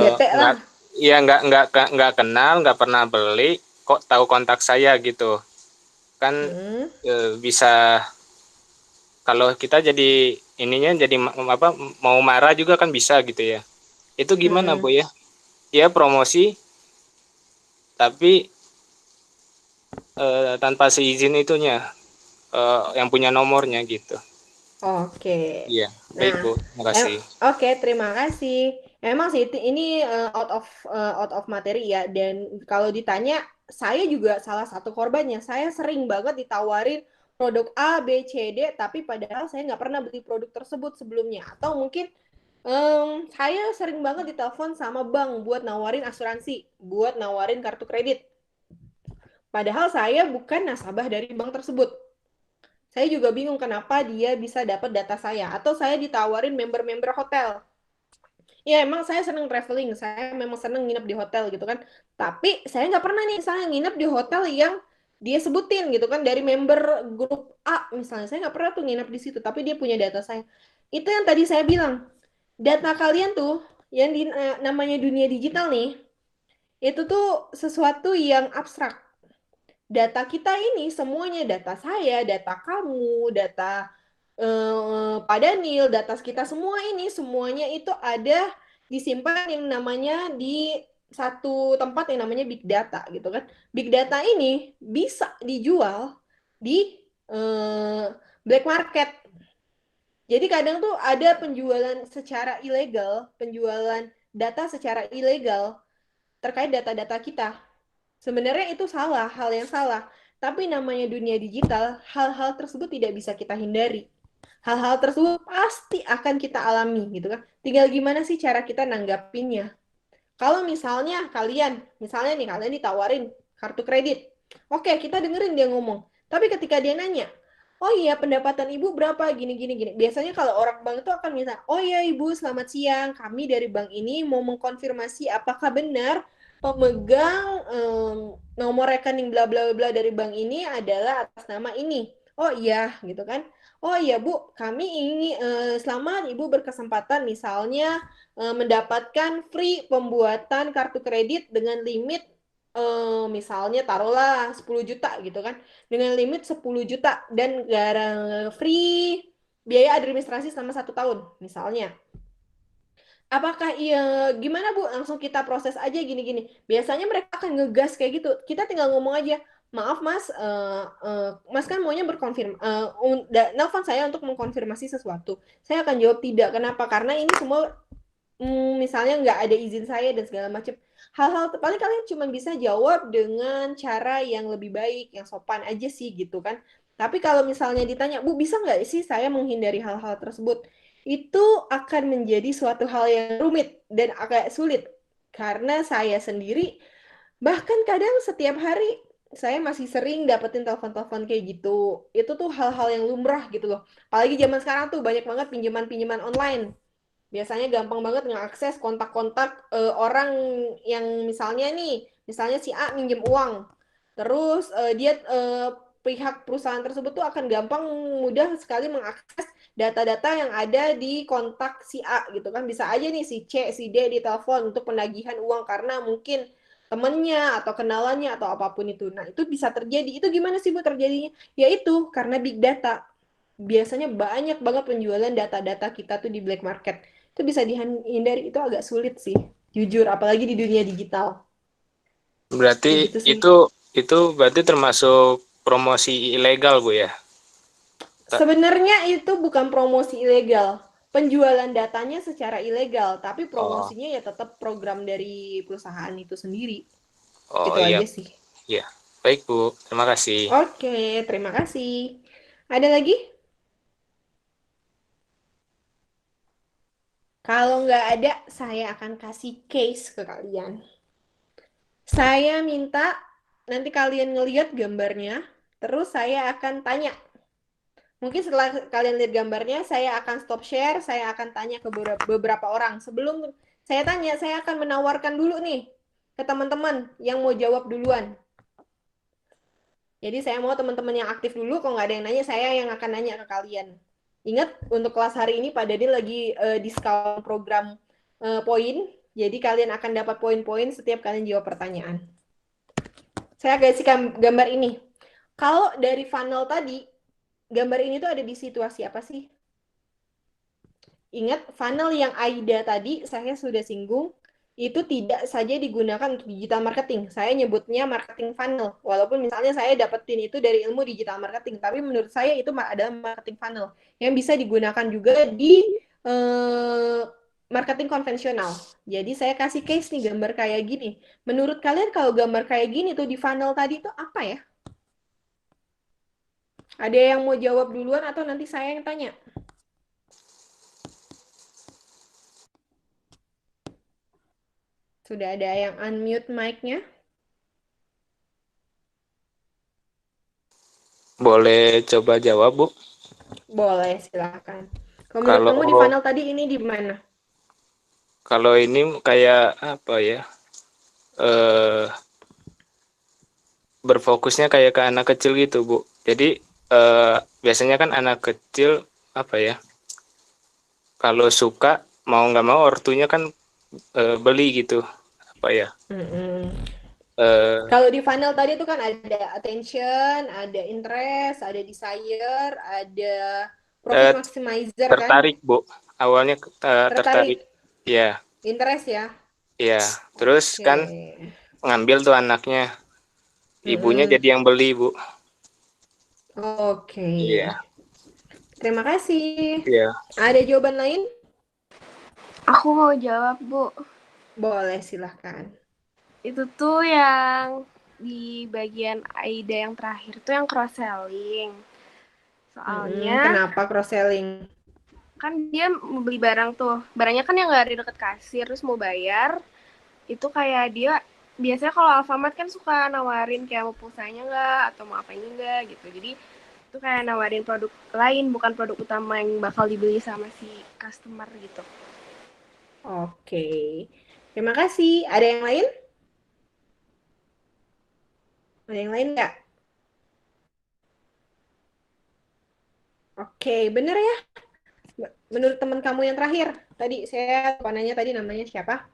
Bete lah. Iya, nggak kenal, nggak pernah beli, kok tahu kontak saya gitu. Kan bisa, kalau kita jadi ininya jadi mau marah juga kan bisa gitu ya. Itu gimana, Bu ya? Ya promosi tapi tanpa seizin itunya, yang punya nomornya gitu. Oke. Iya, baik, Bu. Terima kasih. Oke, terima kasih. Memang sih ini out of materi ya, dan kalau ditanya, saya juga salah satu korbannya. Saya sering banget ditawarin produk A, B, C, D, tapi padahal saya nggak pernah beli produk tersebut sebelumnya. Atau mungkin saya sering banget ditelepon sama bank buat nawarin asuransi, buat nawarin kartu kredit. Padahal saya bukan nasabah dari bank tersebut. Saya juga bingung kenapa dia bisa dapat data saya. Atau saya ditawarin member-member hotel. Ya emang saya seneng traveling, saya memang seneng nginep di hotel gitu kan. Tapi saya nggak pernah nih misalnya nginep di hotel yang dia sebutin gitu kan, dari member grup A misalnya. Saya nggak pernah tuh nginep di situ, tapi dia punya data saya. Itu yang tadi saya bilang, data kalian tuh yang namanya dunia digital nih, itu tuh sesuatu yang abstrak. Data kita ini semuanya, data saya, data kamu, data Pak Daniel, data kita semua ini, semuanya itu ada disimpan yang namanya di satu tempat yang namanya big data gitu kan. Big data ini bisa dijual di black market. Jadi kadang tuh ada penjualan secara ilegal, penjualan data secara ilegal terkait data-data kita. Sebenarnya itu salah, hal yang salah. Tapi namanya dunia digital, hal-hal tersebut tidak bisa kita hindari. Hal-hal tersebut pasti akan kita alami gitu kan. Tinggal gimana sih cara kita nanggapinnya. Kalau misalnya misalnya nih kalian ditawarin kartu kredit. Oke, kita dengerin dia ngomong. Tapi ketika dia nanya, oh iya pendapatan ibu berapa, gini. Biasanya kalau orang bank itu akan minta, oh iya ibu selamat siang, kami dari bank ini mau mengkonfirmasi apakah benar pemegang nomor rekening bla bla bla dari bank ini adalah atas nama ini. Oh iya, gitu kan? Oh iya Bu, kami ini selamat Ibu berkesempatan misalnya mendapatkan free pembuatan kartu kredit dengan limit misalnya taruhlah 10 juta gitu kan. Dengan limit 10 juta dan free biaya administrasi selama 1 tahun misalnya. Apakah iya gimana Bu? Langsung kita proses aja gini-gini. Biasanya mereka akan ngegas kayak gitu. Kita tinggal ngomong aja, maaf Mas, Mas kan maunya nelfon saya untuk mengkonfirmasi sesuatu. Saya akan jawab tidak. Kenapa? Karena ini semua misalnya nggak ada izin saya dan segala macam. Hal-hal paling kalian cuma bisa jawab dengan cara yang lebih baik, yang sopan aja sih gitu kan. Tapi kalau misalnya ditanya, Bu bisa nggak sih saya menghindari hal-hal tersebut? Itu akan menjadi suatu hal yang rumit dan agak sulit. Karena saya sendiri, bahkan kadang setiap hari, saya masih sering dapetin telepon-telepon kayak gitu. Itu tuh hal-hal yang lumrah gitu loh. Apalagi zaman sekarang tuh banyak banget pinjaman-pinjaman online. Biasanya gampang banget ngeakses kontak-kontak orang yang misalnya si A minjem uang. Terus pihak perusahaan tersebut tuh akan gampang mudah sekali mengakses data-data yang ada di kontak si A gitu kan. Bisa aja nih si C, si D ditelepon untuk penagihan uang karena mungkin temennya atau kenalannya atau apapun itu. Nah, itu bisa terjadi. Itu gimana sih Bu terjadinya? Yaitu karena big data. Biasanya banyak banget penjualan data-data kita tuh di black market. Itu bisa dihindari, itu agak sulit sih. Jujur, apalagi di dunia digital. Berarti Gitu sih. itu berarti termasuk promosi ilegal Bu ya? Sebenarnya itu bukan promosi ilegal. Penjualan datanya secara ilegal, tapi promosinya ya tetap program dari perusahaan itu sendiri. Oh Itu iya. aja sih. Iya. Baik Bu, terima kasih. Oke, terima kasih. Ada lagi? Kalau nggak ada, saya akan kasih case ke kalian. Saya minta nanti kalian ngelihat gambarnya, terus saya akan tanya. Mungkin setelah kalian lihat gambarnya, saya akan stop share, saya akan tanya ke beberapa orang. Sebelum saya tanya, saya akan menawarkan dulu nih ke teman-teman yang mau jawab duluan. Jadi saya mau teman-teman yang aktif dulu, kalau nggak ada yang nanya, saya yang akan nanya ke kalian. Ingat, untuk kelas hari ini Pak Dadi lagi diskon program poin, jadi kalian akan dapat poin-poin setiap kalian jawab pertanyaan. Saya kasih gambar ini. Kalau dari funnel tadi, gambar ini tuh ada di situasi apa sih? Ingat, funnel yang AIDA tadi saya sudah singgung, itu tidak saja digunakan untuk digital marketing. Saya nyebutnya marketing funnel. Walaupun misalnya saya dapetin itu dari ilmu digital marketing, tapi menurut saya itu adalah marketing funnel yang bisa digunakan juga di marketing konvensional. Jadi saya kasih case nih gambar kayak gini. Menurut kalian kalau gambar kayak gini tuh di funnel tadi tuh apa ya? Ada yang mau jawab duluan atau nanti saya yang tanya? Sudah ada yang unmute mic-nya? Boleh coba jawab Bu? Boleh, silakan. Kalau menurut kamu di funnel tadi ini di mana? Kalau ini kayak apa ya? Berfokusnya kayak ke anak kecil gitu Bu. Jadi biasanya kan anak kecil apa ya? Kalau suka mau nggak mau ortunya kan beli gitu apa ya? Kalau di funnel tadi itu kan ada attention, ada interest, ada desire, ada profit maximizer kan? Tertarik Bu. Awalnya tertarik. Ya. Interest ya? Ya. Terus kan ngambil tuh anaknya. Ibunya jadi yang beli Bu. Oke. Iya. Terima kasih. Iya. Ada jawaban lain? Aku mau jawab Bu. Boleh, silahkan. Itu tuh yang di bagian AIDA yang terakhir tuh yang cross selling. Soalnya kenapa cross selling? Kan dia mau beli barang tuh. Barangnya kan yang nggak ada deket kasir, terus mau bayar. Itu kayak dia biasanya kalau Alfamart kan suka nawarin kayak mau pulsanya nggak atau mau apanya nggak gitu. Jadi itu kayak nawarin produk lain, bukan produk utama yang bakal dibeli sama si customer gitu. Oke. Terima kasih. Ada yang lain? Ada yang lain nggak? Oke, bener ya. Menurut teman kamu yang terakhir, tadi saya lupa nanya tadi namanya siapa?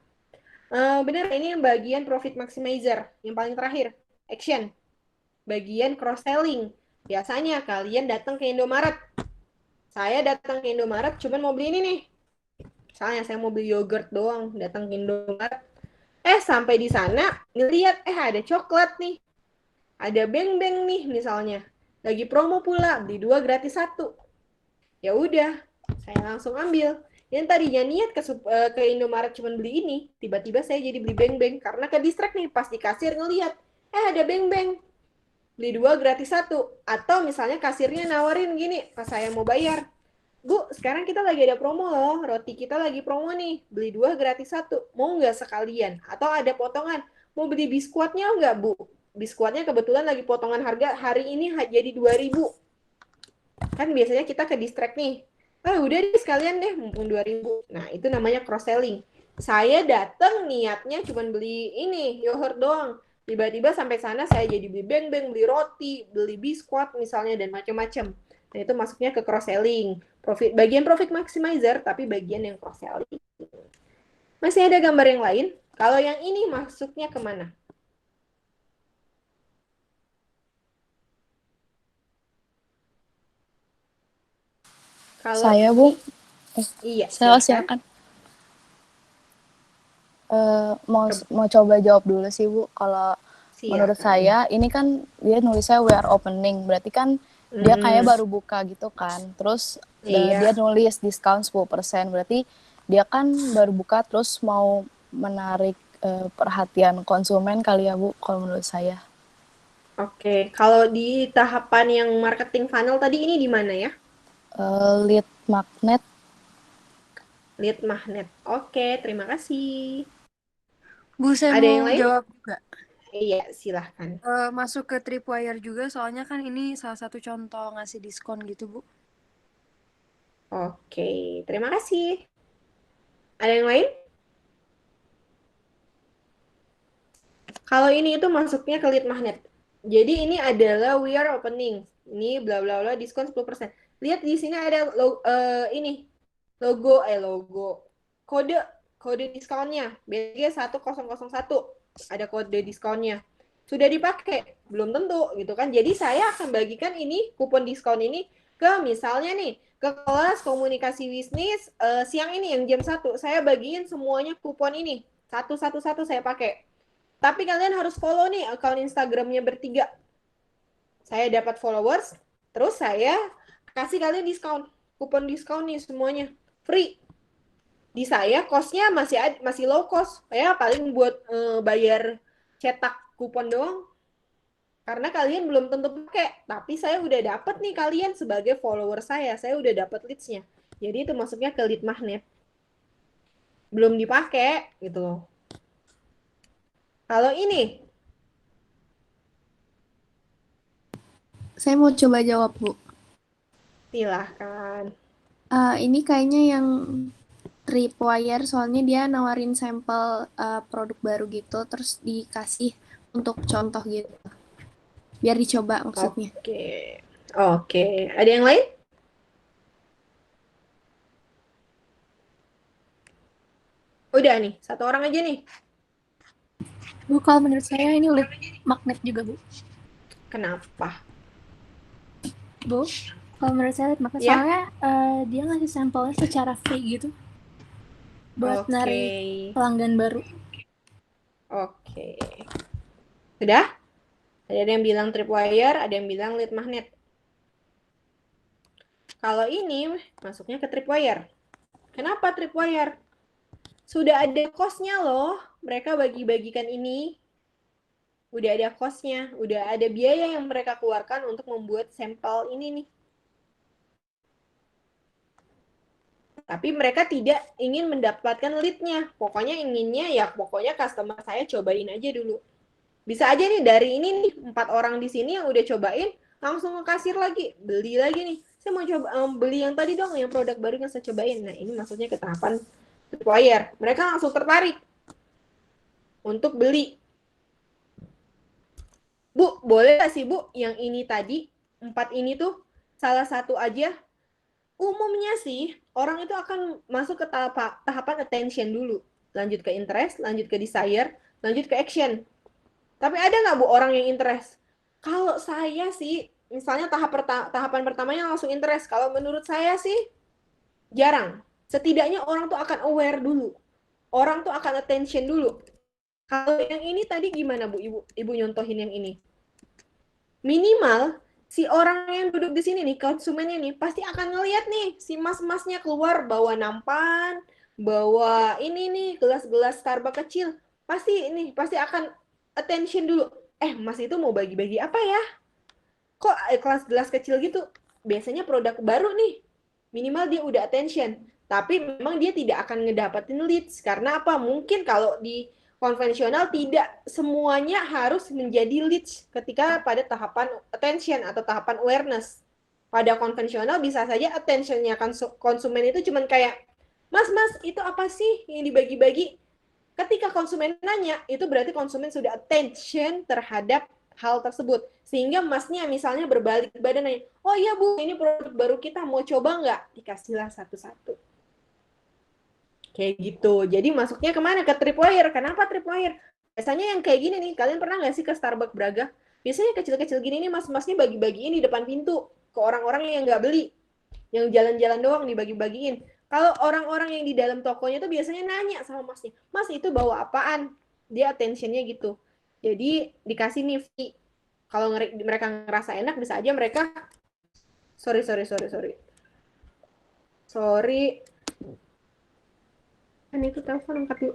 Bener, ini yang bagian profit maximizer, yang paling terakhir, action. Bagian cross selling. Biasanya kalian datang ke Indomaret. Saya datang ke Indomaret cuman mau beli ini nih. Misalnya saya mau beli yogurt doang, datang ke Indomaret. Sampai di sana ngelihat ada coklat nih. Ada beng-beng nih misalnya. Lagi promo pula, beli 2 gratis 1. Ya udah, saya langsung ambil. Yang tadinya niat ke Indomaret cuma beli ini, tiba-tiba saya jadi beli beng-beng karena ke distract nih pas di kasir ngelihat, ada beng-beng. Beli 2 gratis 1. Atau misalnya kasirnya nawarin gini pas saya mau bayar. Bu, sekarang kita lagi ada promo loh, roti kita lagi promo nih, beli 2 gratis 1. Mau nggak sekalian? Atau ada potongan, mau beli biskuitnya nggak, Bu? Biskuitnya kebetulan lagi potongan harga hari ini jadi 2.000. Kan biasanya kita ke distract nih. Udah deh sekalian deh, mumpung 2.000. Nah, itu namanya cross selling. Saya datang niatnya cuma beli ini, yogurt doang. Tiba-tiba sampai sana saya jadi beli beng-beng, beli roti, beli biskuit misalnya dan macam-macam. Nah, itu masuknya ke cross selling. Bagian profit maximizer tapi bagian yang cross selling. Masih ada gambar yang lain? Kalau yang ini masuknya kemana? Kalau Saya, Bu. Iya, Saya silakan. silakan. Mau coba jawab dulu sih, Bu. Kalau menurut saya, ini kan dia nulisnya we are opening. Berarti kan dia kayak baru buka gitu kan. Terus dia nulis diskon 10%. Berarti dia kan baru buka terus mau menarik perhatian konsumen kali ya, Bu, kalau menurut saya. Oke, kalau di tahapan yang marketing funnel tadi ini di mana ya? Lead magnet. Lead magnet. Oke, terima kasih. Bu, saya Ada mau yang lain? jawab juga. Iya, silahkan. Masuk ke Tripwire juga, soalnya kan ini salah satu contoh ngasih diskon gitu, Bu. Oke, terima kasih. Ada yang lain? Kalau ini itu masuknya ke lead magnet. Jadi ini adalah we are opening. Ini bla bla bla diskon 10%. Lihat di sini ada logo kode diskonnya BG 1001. Ada kode diskonnya. Sudah dipakai? Belum tentu gitu kan. Jadi saya akan bagikan ini kupon diskon ini ke misalnya nih ke kelas komunikasi bisnis siang ini yang jam 1. Saya bagiin semuanya kupon ini. Satu saya pakai. Tapi kalian harus follow nih akun Instagramnya bertiga. Saya dapat followers, terus saya kasih kalian diskon. Kupon diskon nih semuanya. Free. Di saya cost-nya masih low cost. Ya paling buat bayar cetak kupon doang. Karena kalian belum tentu pakai. Tapi saya udah dapat nih kalian sebagai follower saya. Saya udah dapat leads-nya. Jadi itu masuknya ke lead magnet. Belum dipakai gitu loh. Kalau ini? Saya mau coba jawab, Bu. Silahkan. Ini kayaknya yang Tripwire, soalnya dia nawarin sampel produk baru gitu, terus dikasih untuk contoh gitu. Biar dicoba maksudnya. Oke. Ada yang lain? Udah nih, satu orang aja nih. Bu, kalau menurut saya ini lead magnet juga, Bu. Kenapa? Bu, kalau menurut saya lead magnet, soalnya dia ngasih sampelnya secara free gitu. Buat narik pelanggan baru. Oke. Sudah? Ada yang bilang Tripwire, ada yang bilang lead magnet. Kalau ini masuknya ke Tripwire. Kenapa Tripwire? Sudah ada cost-nya loh. Mereka bagi-bagikan ini. Udah ada cost-nya. Udah ada biaya yang mereka keluarkan untuk membuat sampel ini nih. Tapi mereka tidak ingin mendapatkan lead-nya. Pokoknya inginnya pokoknya customer saya cobain aja dulu. Bisa aja nih dari ini nih 4 orang di sini yang udah cobain langsung ke kasir lagi, beli lagi nih. Saya mau coba beli yang tadi dong, yang produk baru yang saya cobain. Nah, ini maksudnya ke tahapan Tripwire. Mereka langsung tertarik untuk beli. Bu, boleh nggak sih Bu, yang ini tadi, 4 ini tuh, salah satu aja? Umumnya sih, orang itu akan masuk ke tahapan attention dulu. Lanjut ke interest, lanjut ke desire, lanjut ke action. Tapi ada nggak Bu orang yang interest? Kalau saya sih, misalnya tahapan pertamanya langsung interest. Kalau menurut saya sih, jarang. Setidaknya orang tuh akan aware dulu. Orang tuh akan attention dulu. Kalau yang ini tadi gimana Bu, Ibu nyontohin yang ini? Minimal si orang yang duduk di sini nih, konsumennya nih, pasti akan ngelihat nih si mas-masnya keluar bawa nampan, bawa ini nih gelas-gelas Starbucks kecil. Pasti akan attention dulu. Mas itu mau bagi-bagi apa ya? Kok gelas kecil gitu? Biasanya produk baru nih. Minimal dia udah attention. Tapi memang dia tidak akan ngedapetin leads. Karena apa? Mungkin kalau di konvensional tidak semuanya harus menjadi leads ketika pada tahapan attention atau tahapan awareness. Pada konvensional bisa saja attention-nya konsumen itu cuman kayak, mas itu apa sih yang dibagi-bagi? Ketika konsumen nanya, itu berarti konsumen sudah attention terhadap hal tersebut. Sehingga masnya misalnya berbalik badan nanya, oh iya Bu, ini produk baru kita, mau coba nggak? Dikasihlah satu-satu. Kayak gitu. Jadi masuknya kemana? Ke tripwire. Kenapa tripwire? Biasanya yang kayak gini nih, kalian pernah nggak sih ke Starbucks Braga? Biasanya kecil-kecil gini nih mas-masnya bagi-bagiin di depan pintu ke orang-orang yang nggak beli. Yang jalan-jalan doang dibagi-bagiin. Kalau orang-orang yang di dalam tokonya tuh biasanya nanya sama masnya, mas itu bawa apaan? Dia attention-nya gitu. Jadi dikasih nih fee. Kalau mereka ngerasa enak, bisa aja mereka sorry. Kan itu telepon, angkat dulu.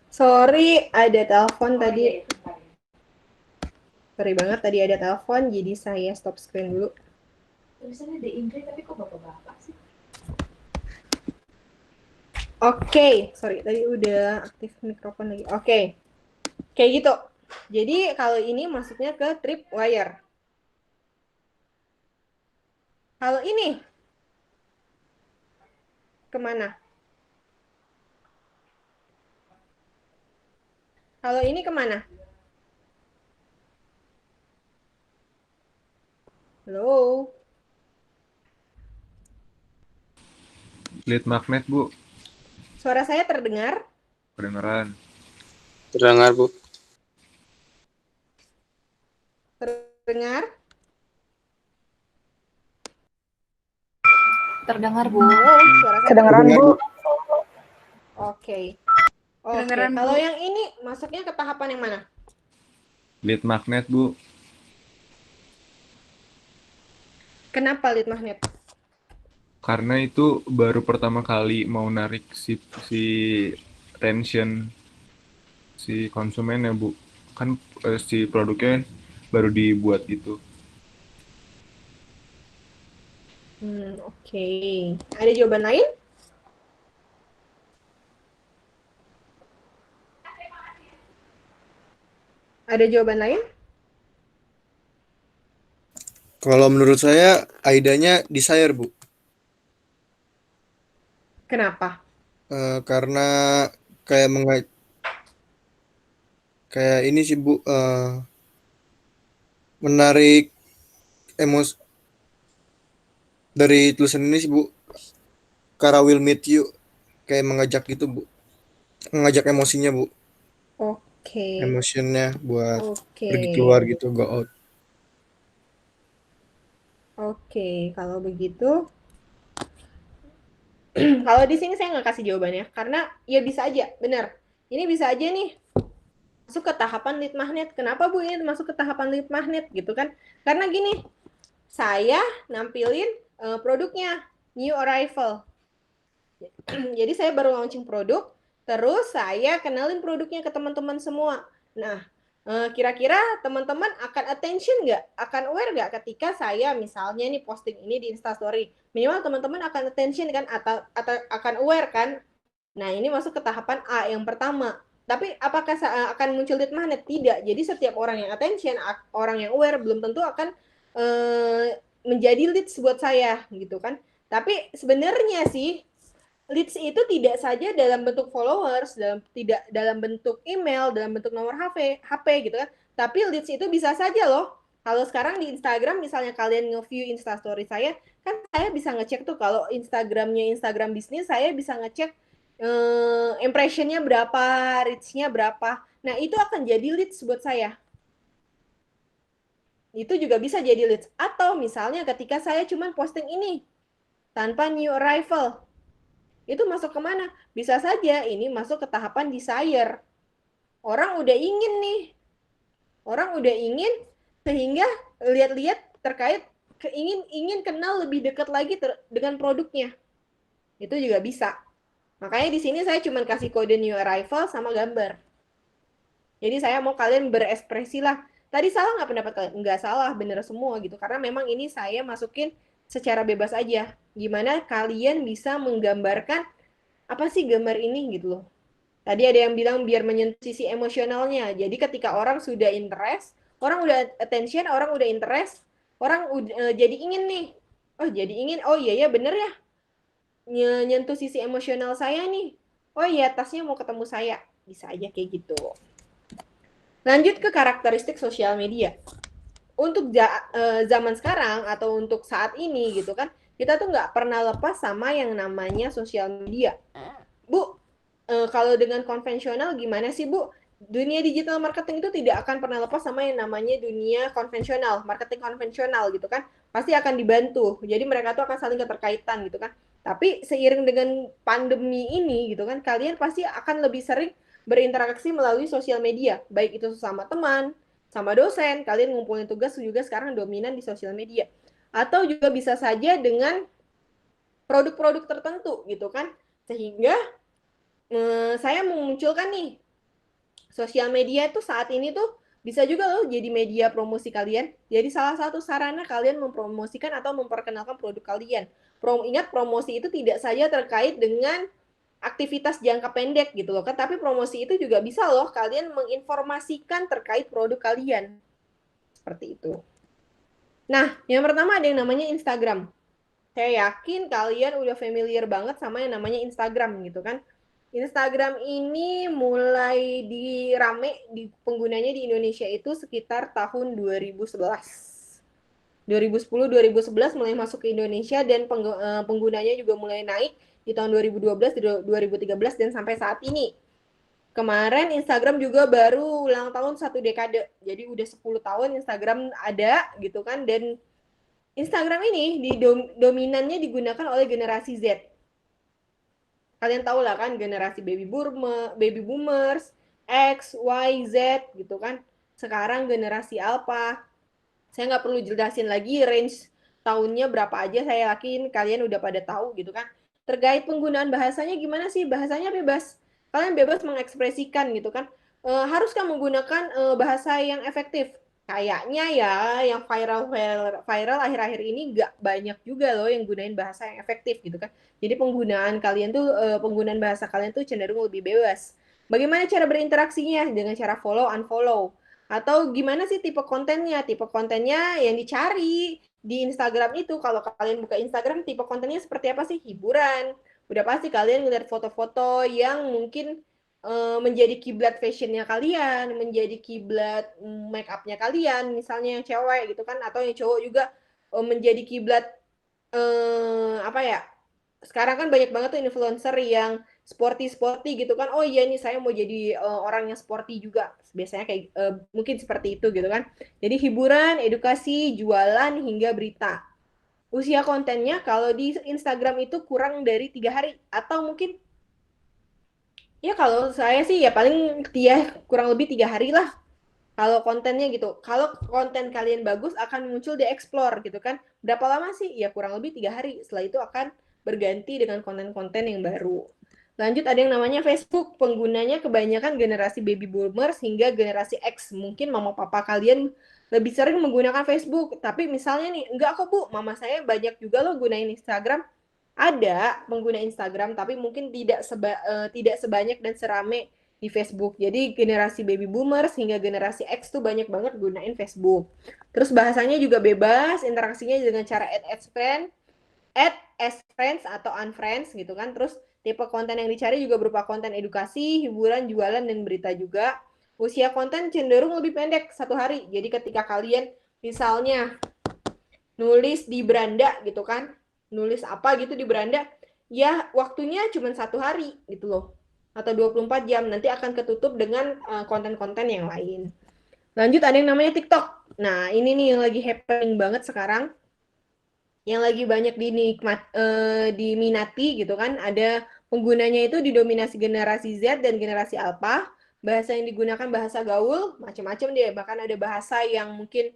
Sorry, ada telepon tadi. Sorry banget, tadi ada telepon, jadi saya stop screen dulu. Tulisannya The Indri, tapi kok bapak-bapak sih? Oke, sorry, tadi udah aktif mikrofon lagi. Oke. Kayak gitu. Jadi kalau ini masuknya ke tripwire. Kalau ini kemana? Kalau ini kemana? Halo? Lead magnet, Bu. Suara saya terdengar? Kedengeran. Terdengar, Bu. Terdengar? Terdengar, Bu. Suara saya Kedengeran, Bu. Oke. Kedengeran, Kalau Bu. yang ini masuknya ke tahapan yang mana? Lead magnet, Bu. Kenapa lead magnet? Karena itu baru pertama kali mau narik si tension si konsumen ya, Bu. Kan si produknya baru dibuat gitu. Oke. Ada jawaban lain? Ada jawaban lain? Kalau menurut saya, Aidanya desire, Bu. Kenapa? Karena kayak kayak ini sih, Bu, menarik emosi dari tulisan ini sih, Bu. Kara will meet you, kayak mengajak gitu, Bu. Mengajak emosinya, Bu. Oke. Emotionnya buat Oke. pergi keluar gitu, go out. Oke, kalau begitu, kalau di sini saya nggak kasih jawabannya, karena ya bisa aja, benar. Ini bisa aja nih masuk ke tahapan lead magnet. Kenapa Bu ini masuk ke tahapan lead magnet gitu kan? Karena gini, saya nampilin produknya new arrival. Jadi saya baru launching produk, terus saya kenalin produknya ke teman-teman semua. Nah, kira-kira teman-teman akan attention nggak? Akan aware nggak ketika saya misalnya nih posting ini di Instastory? Minimal teman-teman akan attention kan, atau akan aware kan? Nah, ini masuk ke tahapan A yang pertama. Tapi apakah akan muncul lead magnet? Tidak. Jadi setiap orang yang attention, orang yang aware, belum tentu akan menjadi leads buat saya gitu kan. Tapi sebenarnya sih leads itu tidak saja dalam bentuk followers, tidak dalam bentuk email, dalam bentuk nomor HP gitu kan. Tapi leads itu bisa saja loh. Kalau sekarang di Instagram misalnya kalian nge-view Instastory saya, kan saya bisa ngecek tuh kalau Instagramnya Instagram bisnis, saya bisa ngecek impressionnya berapa, reach-nya berapa. Nah, itu akan jadi leads buat saya. Itu juga bisa jadi leads. Atau misalnya ketika saya cuma posting ini, tanpa new arrival, itu masuk kemana? Bisa saja ini masuk ke tahapan desire. Orang udah ingin nih. Orang udah ingin, sehingga lihat-lihat terkait ingin kenal lebih dekat lagi dengan produknya. Itu juga bisa. Makanya di sini saya cuma kasih kode new arrival sama gambar. Jadi saya mau kalian berekspresi lah. Tadi salah nggak pendapat kalian? Nggak salah, bener semua gitu. Karena memang ini saya masukin secara bebas aja. Gimana kalian bisa menggambarkan apa sih gambar ini gitu loh. Tadi ada yang bilang biar menyentuh sisi emosionalnya. Jadi ketika orang sudah interest, orang udah attention, orang udah interest, orang jadi ingin nih. Oh jadi ingin, oh iya ya bener ya. Nyentuh sisi emosional saya nih. Oh iya tasnya mau ketemu saya. Bisa aja kayak gitu. Lanjut ke karakteristik sosial media. Untuk zaman sekarang atau untuk saat ini gitu kan, kita tuh nggak pernah lepas sama yang namanya sosial media. Bu, kalau dengan konvensional gimana sih Bu? Dunia digital marketing itu tidak akan pernah lepas sama yang namanya dunia konvensional, marketing konvensional gitu kan. Pasti akan dibantu. Jadi mereka tuh akan saling keterkaitan gitu kan. Tapi seiring dengan pandemi ini gitu kan, kalian pasti akan lebih sering berinteraksi melalui sosial media, baik itu sama teman, sama dosen, kalian ngumpulin tugas juga sekarang dominan di sosial media. Atau juga bisa saja dengan produk-produk tertentu gitu kan. Sehingga saya memunculkan nih, sosial media itu saat ini tuh bisa juga loh jadi media promosi kalian. Jadi salah satu sarana kalian mempromosikan atau memperkenalkan produk kalian. Ingat, promosi itu tidak saja terkait dengan aktivitas jangka pendek gitu loh kan, tapi promosi itu juga bisa loh kalian menginformasikan terkait produk kalian. Seperti itu. Nah, yang pertama ada yang namanya Instagram. Saya yakin kalian udah familiar banget sama yang namanya Instagram gitu kan. Instagram ini mulai dirame di penggunanya di Indonesia itu sekitar tahun 2011. 2010-2011 mulai masuk ke Indonesia dan penggunanya juga mulai naik di tahun 2012, 2013 dan sampai saat ini. Kemarin Instagram juga baru ulang tahun 1 dekade. Jadi udah 10 tahun Instagram ada gitu kan, dan Instagram ini dominannya digunakan oleh generasi Z. Kalian tahu lah kan, generasi baby boomers, X, Y, Z gitu kan. Sekarang generasi Alpha. Saya nggak perlu jelasin lagi range tahunnya berapa aja, saya yakin kalian udah pada tahu gitu kan. Terkait penggunaan bahasanya gimana sih? Bahasanya bebas. Kalian bebas mengekspresikan gitu kan. Haruskah menggunakan bahasa yang efektif? Kayaknya ya yang viral akhir-akhir ini nggak banyak juga loh yang gunain bahasa yang efektif gitu kan. Jadi penggunaan bahasa kalian tuh cenderung lebih bebas. Bagaimana cara berinteraksinya? Dengan cara follow, unfollow. Atau gimana sih tipe kontennya? Tipe kontennya yang dicari di Instagram itu, kalau kalian buka Instagram, tipe kontennya seperti apa sih? Hiburan. Udah pasti kalian ngeliat foto-foto yang mungkin menjadi kiblat fashionnya kalian, menjadi kiblat make upnya kalian, misalnya yang cewek gitu kan, atau yang cowok juga menjadi kiblat apa ya? Sekarang kan banyak banget tuh influencer yang sporty gitu kan. Oh iya nih saya mau jadi orang yang sporty juga. Biasanya kayak mungkin seperti itu gitu kan. Jadi hiburan, edukasi, jualan hingga berita. Usia kontennya kalau di Instagram itu kurang dari 3 hari atau mungkin ya kalau saya sih ya paling kurang lebih 3 hari lah. Kalau kontennya gitu. Kalau konten kalian bagus akan muncul di explore gitu kan. Berapa lama sih? Ya kurang lebih 3 hari. Setelah itu akan berganti dengan konten-konten yang baru. Lanjut ada yang namanya Facebook. Penggunanya kebanyakan generasi baby boomers hingga generasi X. Mungkin mama papa kalian lebih sering menggunakan Facebook. Tapi misalnya nih, enggak kok Bu, mama saya banyak juga loh gunain Instagram. Ada pengguna Instagram, tapi mungkin tidak sebanyak dan serame di Facebook. Jadi generasi baby boomers hingga generasi X tuh banyak banget gunain Facebook. Terus bahasanya juga bebas, interaksinya dengan cara add as friends atau unfriends gitu kan. Terus Tipe konten yang dicari juga berupa konten edukasi, hiburan, jualan, dan berita juga. Usia konten cenderung lebih pendek, 1 hari. Jadi ketika kalian misalnya nulis di beranda gitu kan, nulis apa gitu di beranda, ya waktunya cuma 1 hari gitu loh. Atau 24 jam, nanti akan ketutup dengan konten-konten yang lain. Lanjut ada yang namanya TikTok. Nah ini nih yang lagi happening banget sekarang, yang lagi banyak diminati gitu kan. Ada penggunanya itu didominasi generasi Z dan generasi Alpha. Bahasa yang digunakan bahasa gaul, macam-macam deh. Bahkan ada bahasa yang mungkin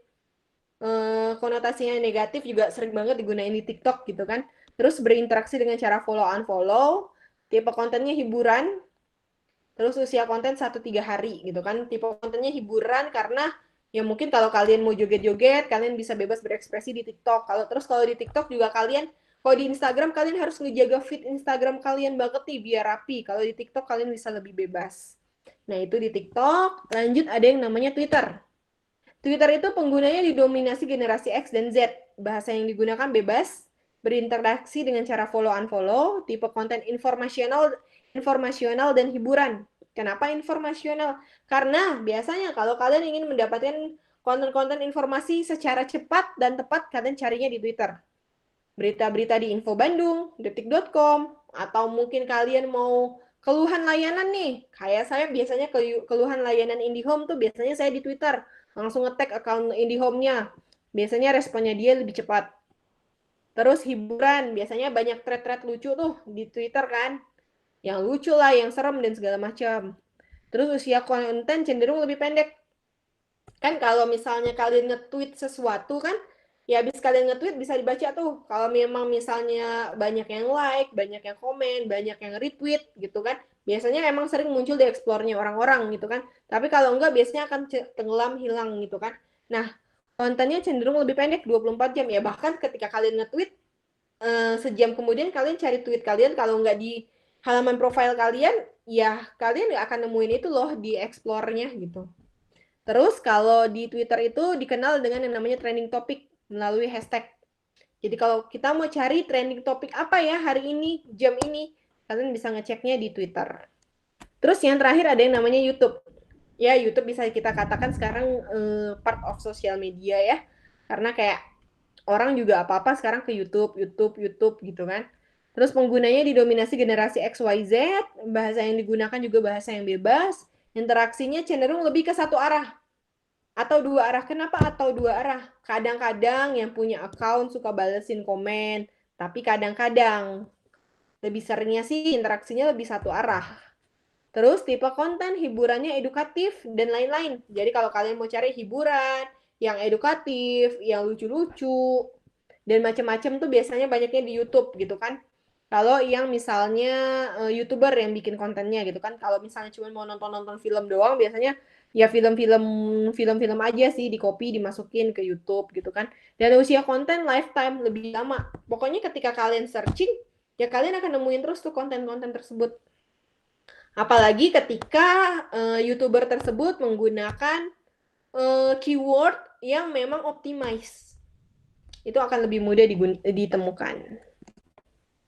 konotasinya negatif juga sering banget digunain di TikTok gitu kan. Terus berinteraksi dengan cara follow unfollow. Tipe kontennya hiburan. Terus usia konten 1-3 hari gitu kan. Tipe kontennya hiburan karena ya mungkin kalau kalian mau joget-joget, kalian bisa bebas berekspresi di TikTok. Kalau di TikTok juga kalian, kalau di Instagram kalian harus ngejaga feed Instagram kalian banget nih biar rapi. Kalau di TikTok kalian bisa lebih bebas. Nah, itu di TikTok. Lanjut ada yang namanya Twitter. Twitter itu penggunanya didominasi generasi X dan Z. Bahasa yang digunakan bebas, berinteraksi dengan cara follow unfollow, tipe konten informasional dan hiburan. Kenapa informasional? Karena biasanya kalau kalian ingin mendapatkan konten-konten informasi secara cepat dan tepat, kalian carinya di Twitter. Berita-berita di Info Bandung, detik.com, atau mungkin kalian mau keluhan layanan nih. Kayak saya biasanya keluhan layanan IndiHome tuh biasanya saya di Twitter. Langsung nge-tag account IndiHome-nya. Biasanya responnya dia lebih cepat. Terus hiburan, biasanya banyak thread-thread lucu tuh di Twitter kan. Yang lucu lah, yang serem, dan segala macam. Terus usia konten cenderung lebih pendek. Kan kalau misalnya kalian nge-tweet sesuatu kan, ya habis kalian nge-tweet bisa dibaca tuh. Kalau memang misalnya banyak yang like, banyak yang komen, banyak yang retweet gitu kan, biasanya emang sering muncul di explore-nya orang-orang gitu kan. Tapi kalau enggak biasanya akan tenggelam, hilang gitu kan. Nah, kontennya cenderung lebih pendek, 24 jam. Ya bahkan ketika kalian nge-tweet, sejam kemudian kalian cari tweet kalian, kalau enggak di halaman profile kalian, ya kalian nggak akan nemuin itu loh di explore-nya gitu. Terus kalau di Twitter itu dikenal dengan yang namanya trending topic melalui hashtag. Jadi kalau kita mau cari trending topic apa ya hari ini, jam ini, kalian bisa ngeceknya di Twitter. Terus yang terakhir ada yang namanya YouTube. Ya, YouTube bisa kita katakan sekarang part of social media ya. Karena kayak orang juga apa-apa sekarang ke YouTube gitu kan. Terus penggunanya didominasi generasi XYZ, bahasa yang digunakan juga bahasa yang bebas, interaksinya cenderung lebih ke satu arah atau 2 arah. Kenapa atau 2 arah? Kadang-kadang yang punya account suka balesin komen, tapi kadang-kadang lebih seringnya sih interaksinya lebih satu arah. Terus tipe konten hiburannya edukatif dan lain-lain. Jadi kalau kalian mau cari hiburan yang edukatif, yang lucu-lucu, dan macam-macam tuh biasanya banyaknya di YouTube gitu kan. Kalau yang misalnya YouTuber yang bikin kontennya gitu kan, kalau misalnya cuma mau nonton film doang, biasanya ya film-film aja sih, di copy dimasukin ke YouTube gitu kan. Dan usia konten lifetime lebih lama. Pokoknya ketika kalian searching, ya kalian akan nemuin terus tuh konten-konten tersebut. Apalagi ketika YouTuber tersebut menggunakan keyword yang memang optimize. Itu akan lebih mudah ditemukan.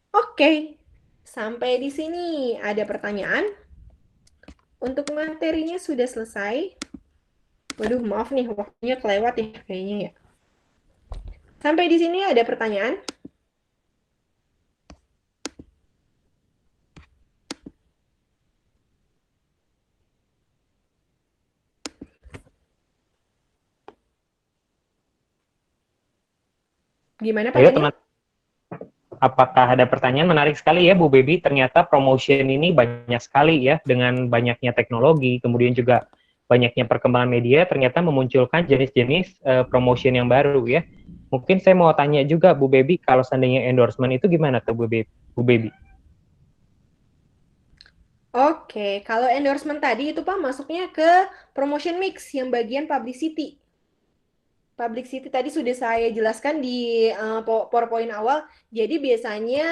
Oke, sampai di sini ada pertanyaan. Untuk materinya sudah selesai. Waduh, maaf nih, waktunya kelewat ya kayaknya ya. Sampai di sini ada pertanyaan? Gimana Pak? Ayo teman, apakah ada pertanyaan? Menarik sekali ya Bu Baby, ternyata promotion ini banyak sekali ya, dengan banyaknya teknologi, kemudian juga banyaknya perkembangan media, ternyata memunculkan jenis-jenis promotion yang baru ya. Mungkin saya mau tanya juga Bu Baby, kalau seandainya endorsement itu gimana tuh Bu Baby? Oke, kalau endorsement tadi itu Pak masuknya ke promotion mix yang bagian publicity. Publicity tadi sudah saya jelaskan di PowerPoint awal. Jadi biasanya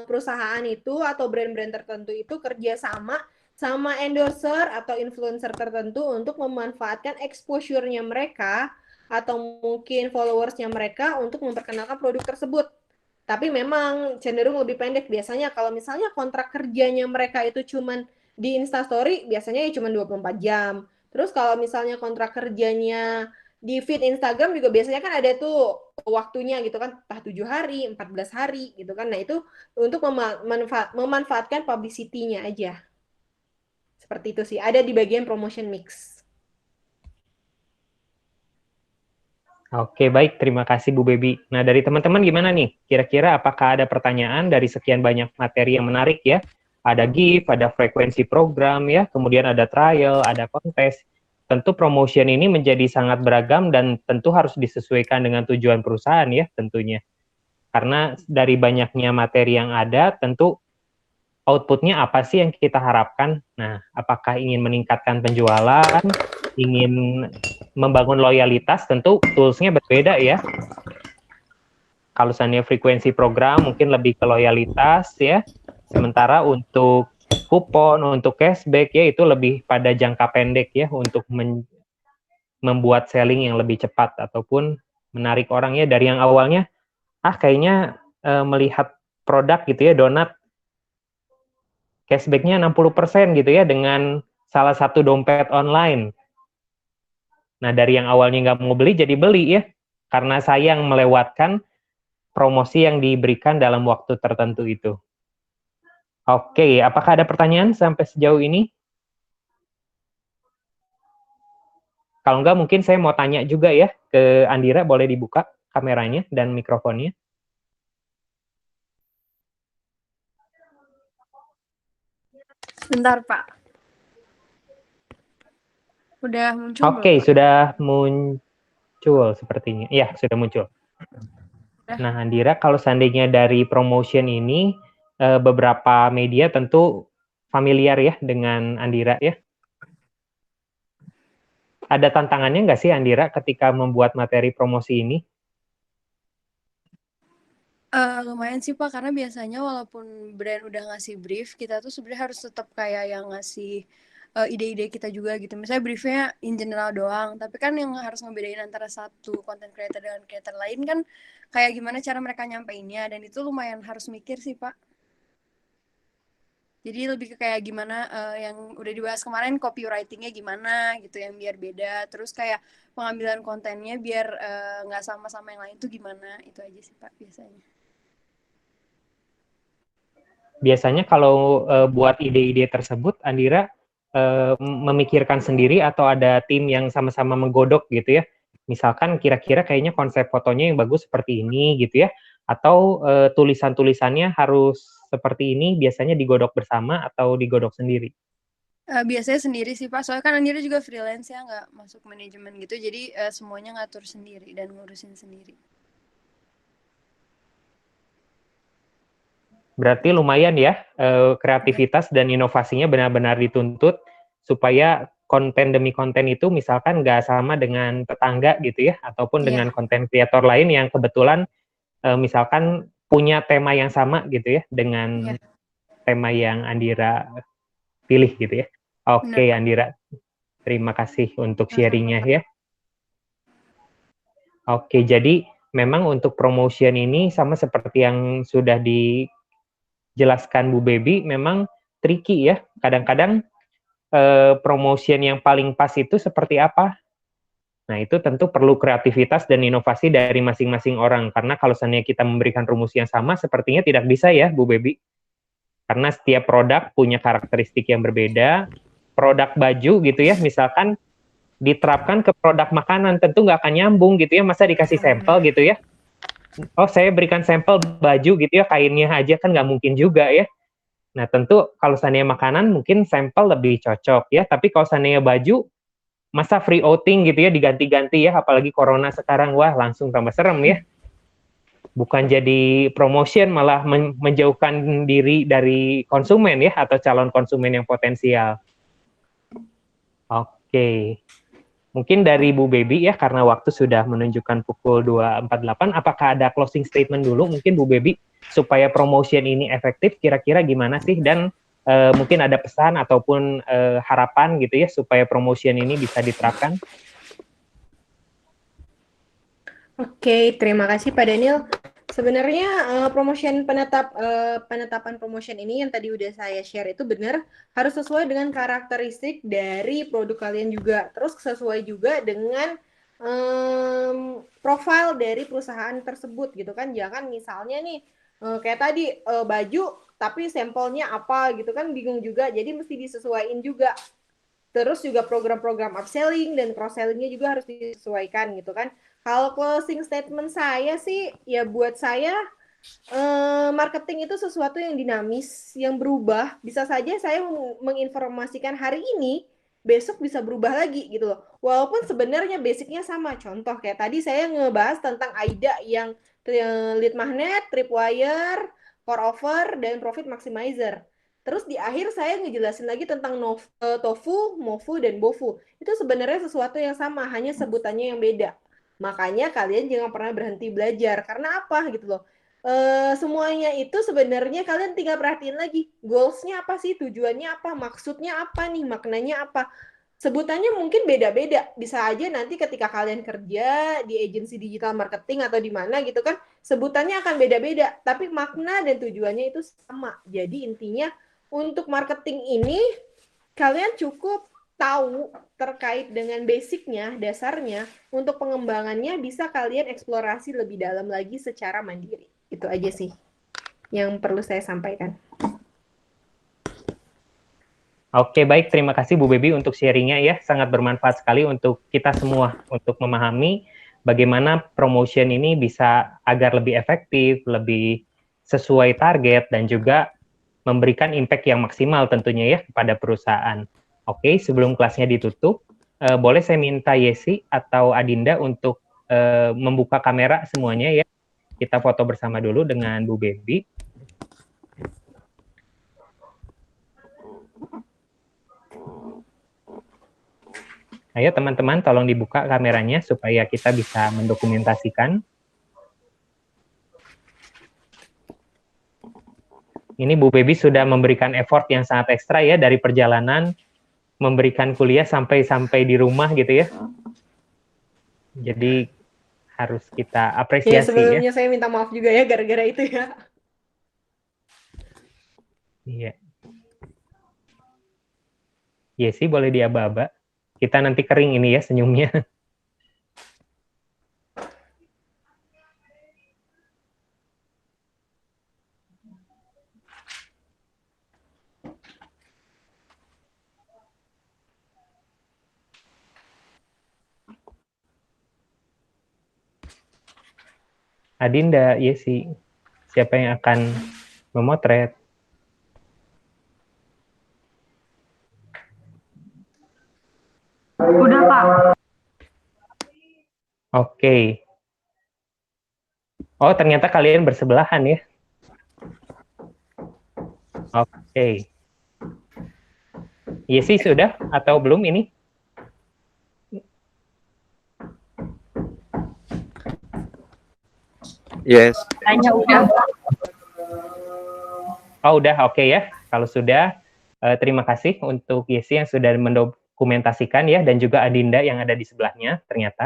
perusahaan itu atau brand-brand tertentu itu kerjasama sama endorser atau influencer tertentu untuk memanfaatkan exposure-nya mereka atau mungkin followers-nya mereka untuk memperkenalkan produk tersebut. Tapi memang cenderung lebih pendek. Biasanya kalau misalnya kontrak kerjanya mereka itu cuman di Instastory, biasanya ya cuma 24 jam. Terus kalau misalnya kontrak kerjanya di feed Instagram juga biasanya kan ada tuh waktunya gitu kan, entah 7 hari, 14 hari gitu kan. Nah itu untuk memanfaatkan publicity-nya aja. Seperti itu sih, ada di bagian promotion mix. Oke, baik. Terima kasih Bu Baby. Nah, dari teman-teman gimana nih? Kira-kira apakah ada pertanyaan dari sekian banyak materi yang menarik ya? Ada gift, ada frekuensi program ya, kemudian ada trial, ada kontes. Tentu promotion ini menjadi sangat beragam dan tentu harus disesuaikan dengan tujuan perusahaan ya tentunya. Karena dari banyaknya materi yang ada, tentu outputnya apa sih yang kita harapkan? Nah, apakah ingin meningkatkan penjualan, ingin membangun loyalitas, tentu tools-nya berbeda ya. Kalau misalnya frekuensi program mungkin lebih ke loyalitas ya, sementara untuk kupon, untuk cashback ya itu lebih pada jangka pendek ya, untuk membuat selling yang lebih cepat ataupun menarik orang ya dari yang awalnya, kayaknya melihat produk gitu ya, donat, cashback-nya 60% gitu ya dengan salah satu dompet online. Nah, dari yang awalnya nggak mau beli, jadi beli ya. Karena sayang melewatkan promosi yang diberikan dalam waktu tertentu itu. Oke, apakah ada pertanyaan sampai sejauh ini? Kalau nggak, mungkin saya mau tanya juga ya ke Andira, boleh dibuka kameranya dan mikrofonnya. Bentar, Pak. Udah muncul Oke, belum, Pak? sudah muncul sepertinya. Ya, sudah muncul. Nah, Andira, kalau seandainya dari promotion ini, beberapa media tentu familiar ya dengan Andira ya. Ada tantangannya nggak sih Andira ketika membuat materi promosi ini? Lumayan sih Pak, karena biasanya walaupun brand udah ngasih brief, kita tuh sebenarnya harus tetap kayak yang ngasih ide-ide kita juga gitu. Misalnya briefnya in general doang, tapi kan yang harus ngebedain antara satu content creator dengan creator lain kan kayak gimana cara mereka nyampeinnya, dan itu lumayan harus mikir sih Pak. Jadi lebih ke kayak gimana yang udah dibahas kemarin, copywriting-nya gimana gitu yang biar beda. Terus kayak pengambilan kontennya biar nggak sama-sama yang lain tuh gimana. Itu aja sih Pak biasanya. Biasanya kalau buat ide-ide tersebut, Andira memikirkan sendiri atau ada tim yang sama-sama menggodok gitu ya? Misalkan kira-kira kayaknya konsep fotonya yang bagus seperti ini gitu ya? Atau tulisan-tulisannya harus seperti ini, biasanya digodok bersama atau digodok sendiri? Biasanya sendiri sih Pak, soalnya kan Andira juga freelance ya, nggak masuk manajemen gitu, jadi semuanya ngatur sendiri dan ngurusin sendiri. Berarti lumayan ya, kreativitas dan inovasinya benar-benar dituntut supaya konten demi konten itu misalkan nggak sama dengan tetangga gitu ya, ataupun dengan konten kreator lain yang kebetulan misalkan punya tema yang sama gitu ya, dengan tema yang Andira pilih gitu ya. Oke, Andira, terima kasih untuk sharingnya ya. Oke, jadi memang untuk promotion ini sama seperti yang sudah dijelaskan Bu Baby, memang tricky ya. Kadang-kadang promotion yang paling pas itu seperti apa? Nah, itu tentu perlu kreativitas dan inovasi dari masing-masing orang. Karena kalau seandainya kita memberikan rumus yang sama, sepertinya tidak bisa ya, Bu Baby. Karena setiap produk punya karakteristik yang berbeda. Produk baju gitu ya, misalkan diterapkan ke produk makanan, tentu nggak akan nyambung gitu ya. Masa dikasih sampel gitu ya? Oh, saya berikan sampel baju gitu ya, kainnya aja kan nggak mungkin juga ya. Nah, tentu kalau seandainya makanan mungkin sampel lebih cocok ya. Tapi kalau seandainya baju, masa free outing gitu ya, diganti-ganti ya, apalagi corona sekarang, wah langsung tambah serem ya. Bukan jadi promotion, malah menjauhkan diri dari konsumen ya, atau calon konsumen yang potensial. Oke. Mungkin dari Bu Baby ya, karena waktu sudah menunjukkan pukul 2.48, apakah ada closing statement dulu mungkin Bu Baby, supaya promotion ini efektif, kira-kira gimana sih? Dan mungkin ada pesan ataupun harapan gitu ya supaya promotion ini bisa diterapkan. Oke, terima kasih Pak Daniel. Sebenarnya penetapan promotion ini yang tadi udah saya share itu benar harus sesuai dengan karakteristik dari produk kalian juga. Terus sesuai juga dengan profil dari perusahaan tersebut gitu kan. Jangan misalnya nih kayak tadi baju tapi sampelnya apa gitu kan bingung juga. Jadi mesti disesuaikan juga. Terus juga program-program upselling dan cross-sellingnya juga harus disesuaikan gitu kan. Kalau closing statement saya sih, ya buat saya marketing itu sesuatu yang dinamis, yang berubah. Bisa saja saya menginformasikan hari ini, besok bisa berubah lagi gitu loh. Walaupun sebenarnya basicnya sama. Contoh kayak tadi saya ngebahas tentang AIDA yang lead magnet, tripwire, core offer, dan profit maximizer. Terus di akhir saya ngejelasin lagi tentang tofu, mofu, dan bofu. Itu sebenarnya sesuatu yang sama, hanya sebutannya yang beda. Makanya kalian jangan pernah berhenti belajar. Karena apa gitu loh. Semuanya itu sebenarnya kalian tinggal perhatiin lagi. Goals-nya apa sih? Tujuannya apa? Maksudnya apa nih? Maknanya apa? Sebutannya mungkin beda-beda. Bisa aja nanti ketika kalian kerja di agensi digital marketing atau di mana gitu kan, sebutannya akan beda-beda. Tapi makna dan tujuannya itu sama. Jadi intinya untuk marketing ini, kalian cukup tahu terkait dengan basicnya, dasarnya. Untuk pengembangannya bisa kalian eksplorasi lebih dalam lagi secara mandiri. Itu aja sih yang perlu saya sampaikan. Oke, baik. Terima kasih Bu Baby untuk sharingnya ya. Sangat bermanfaat sekali untuk kita semua untuk memahami bagaimana promotion ini bisa agar lebih efektif, lebih sesuai target, dan juga memberikan impact yang maksimal tentunya ya kepada perusahaan. Oke, sebelum kelasnya ditutup, boleh saya minta Yesi atau Adinda untuk membuka kamera semuanya ya. Kita foto bersama dulu dengan Bu Baby. Ayo teman-teman, tolong dibuka kameranya supaya kita bisa mendokumentasikan. Ini Bu Baby sudah memberikan effort yang sangat ekstra ya dari perjalanan memberikan kuliah sampai di rumah gitu ya. Jadi harus kita apresiasi ya. Sebelumnya saya minta maaf juga ya gara-gara itu ya. Iya. Yesi boleh diaba-aba. Kita nanti kering ini ya senyumnya. Adinda, Yesi, siapa yang akan memotret? Udah, Pak. Oke. Oh, ternyata kalian bersebelahan ya. Oke. Yesi sudah atau belum ini? Yes. Tanya udah. Oh, udah. Oke ya. Kalau sudah, terima kasih untuk Yesi yang sudah mendokumentasikan ya, dan juga Adinda yang ada di sebelahnya ternyata.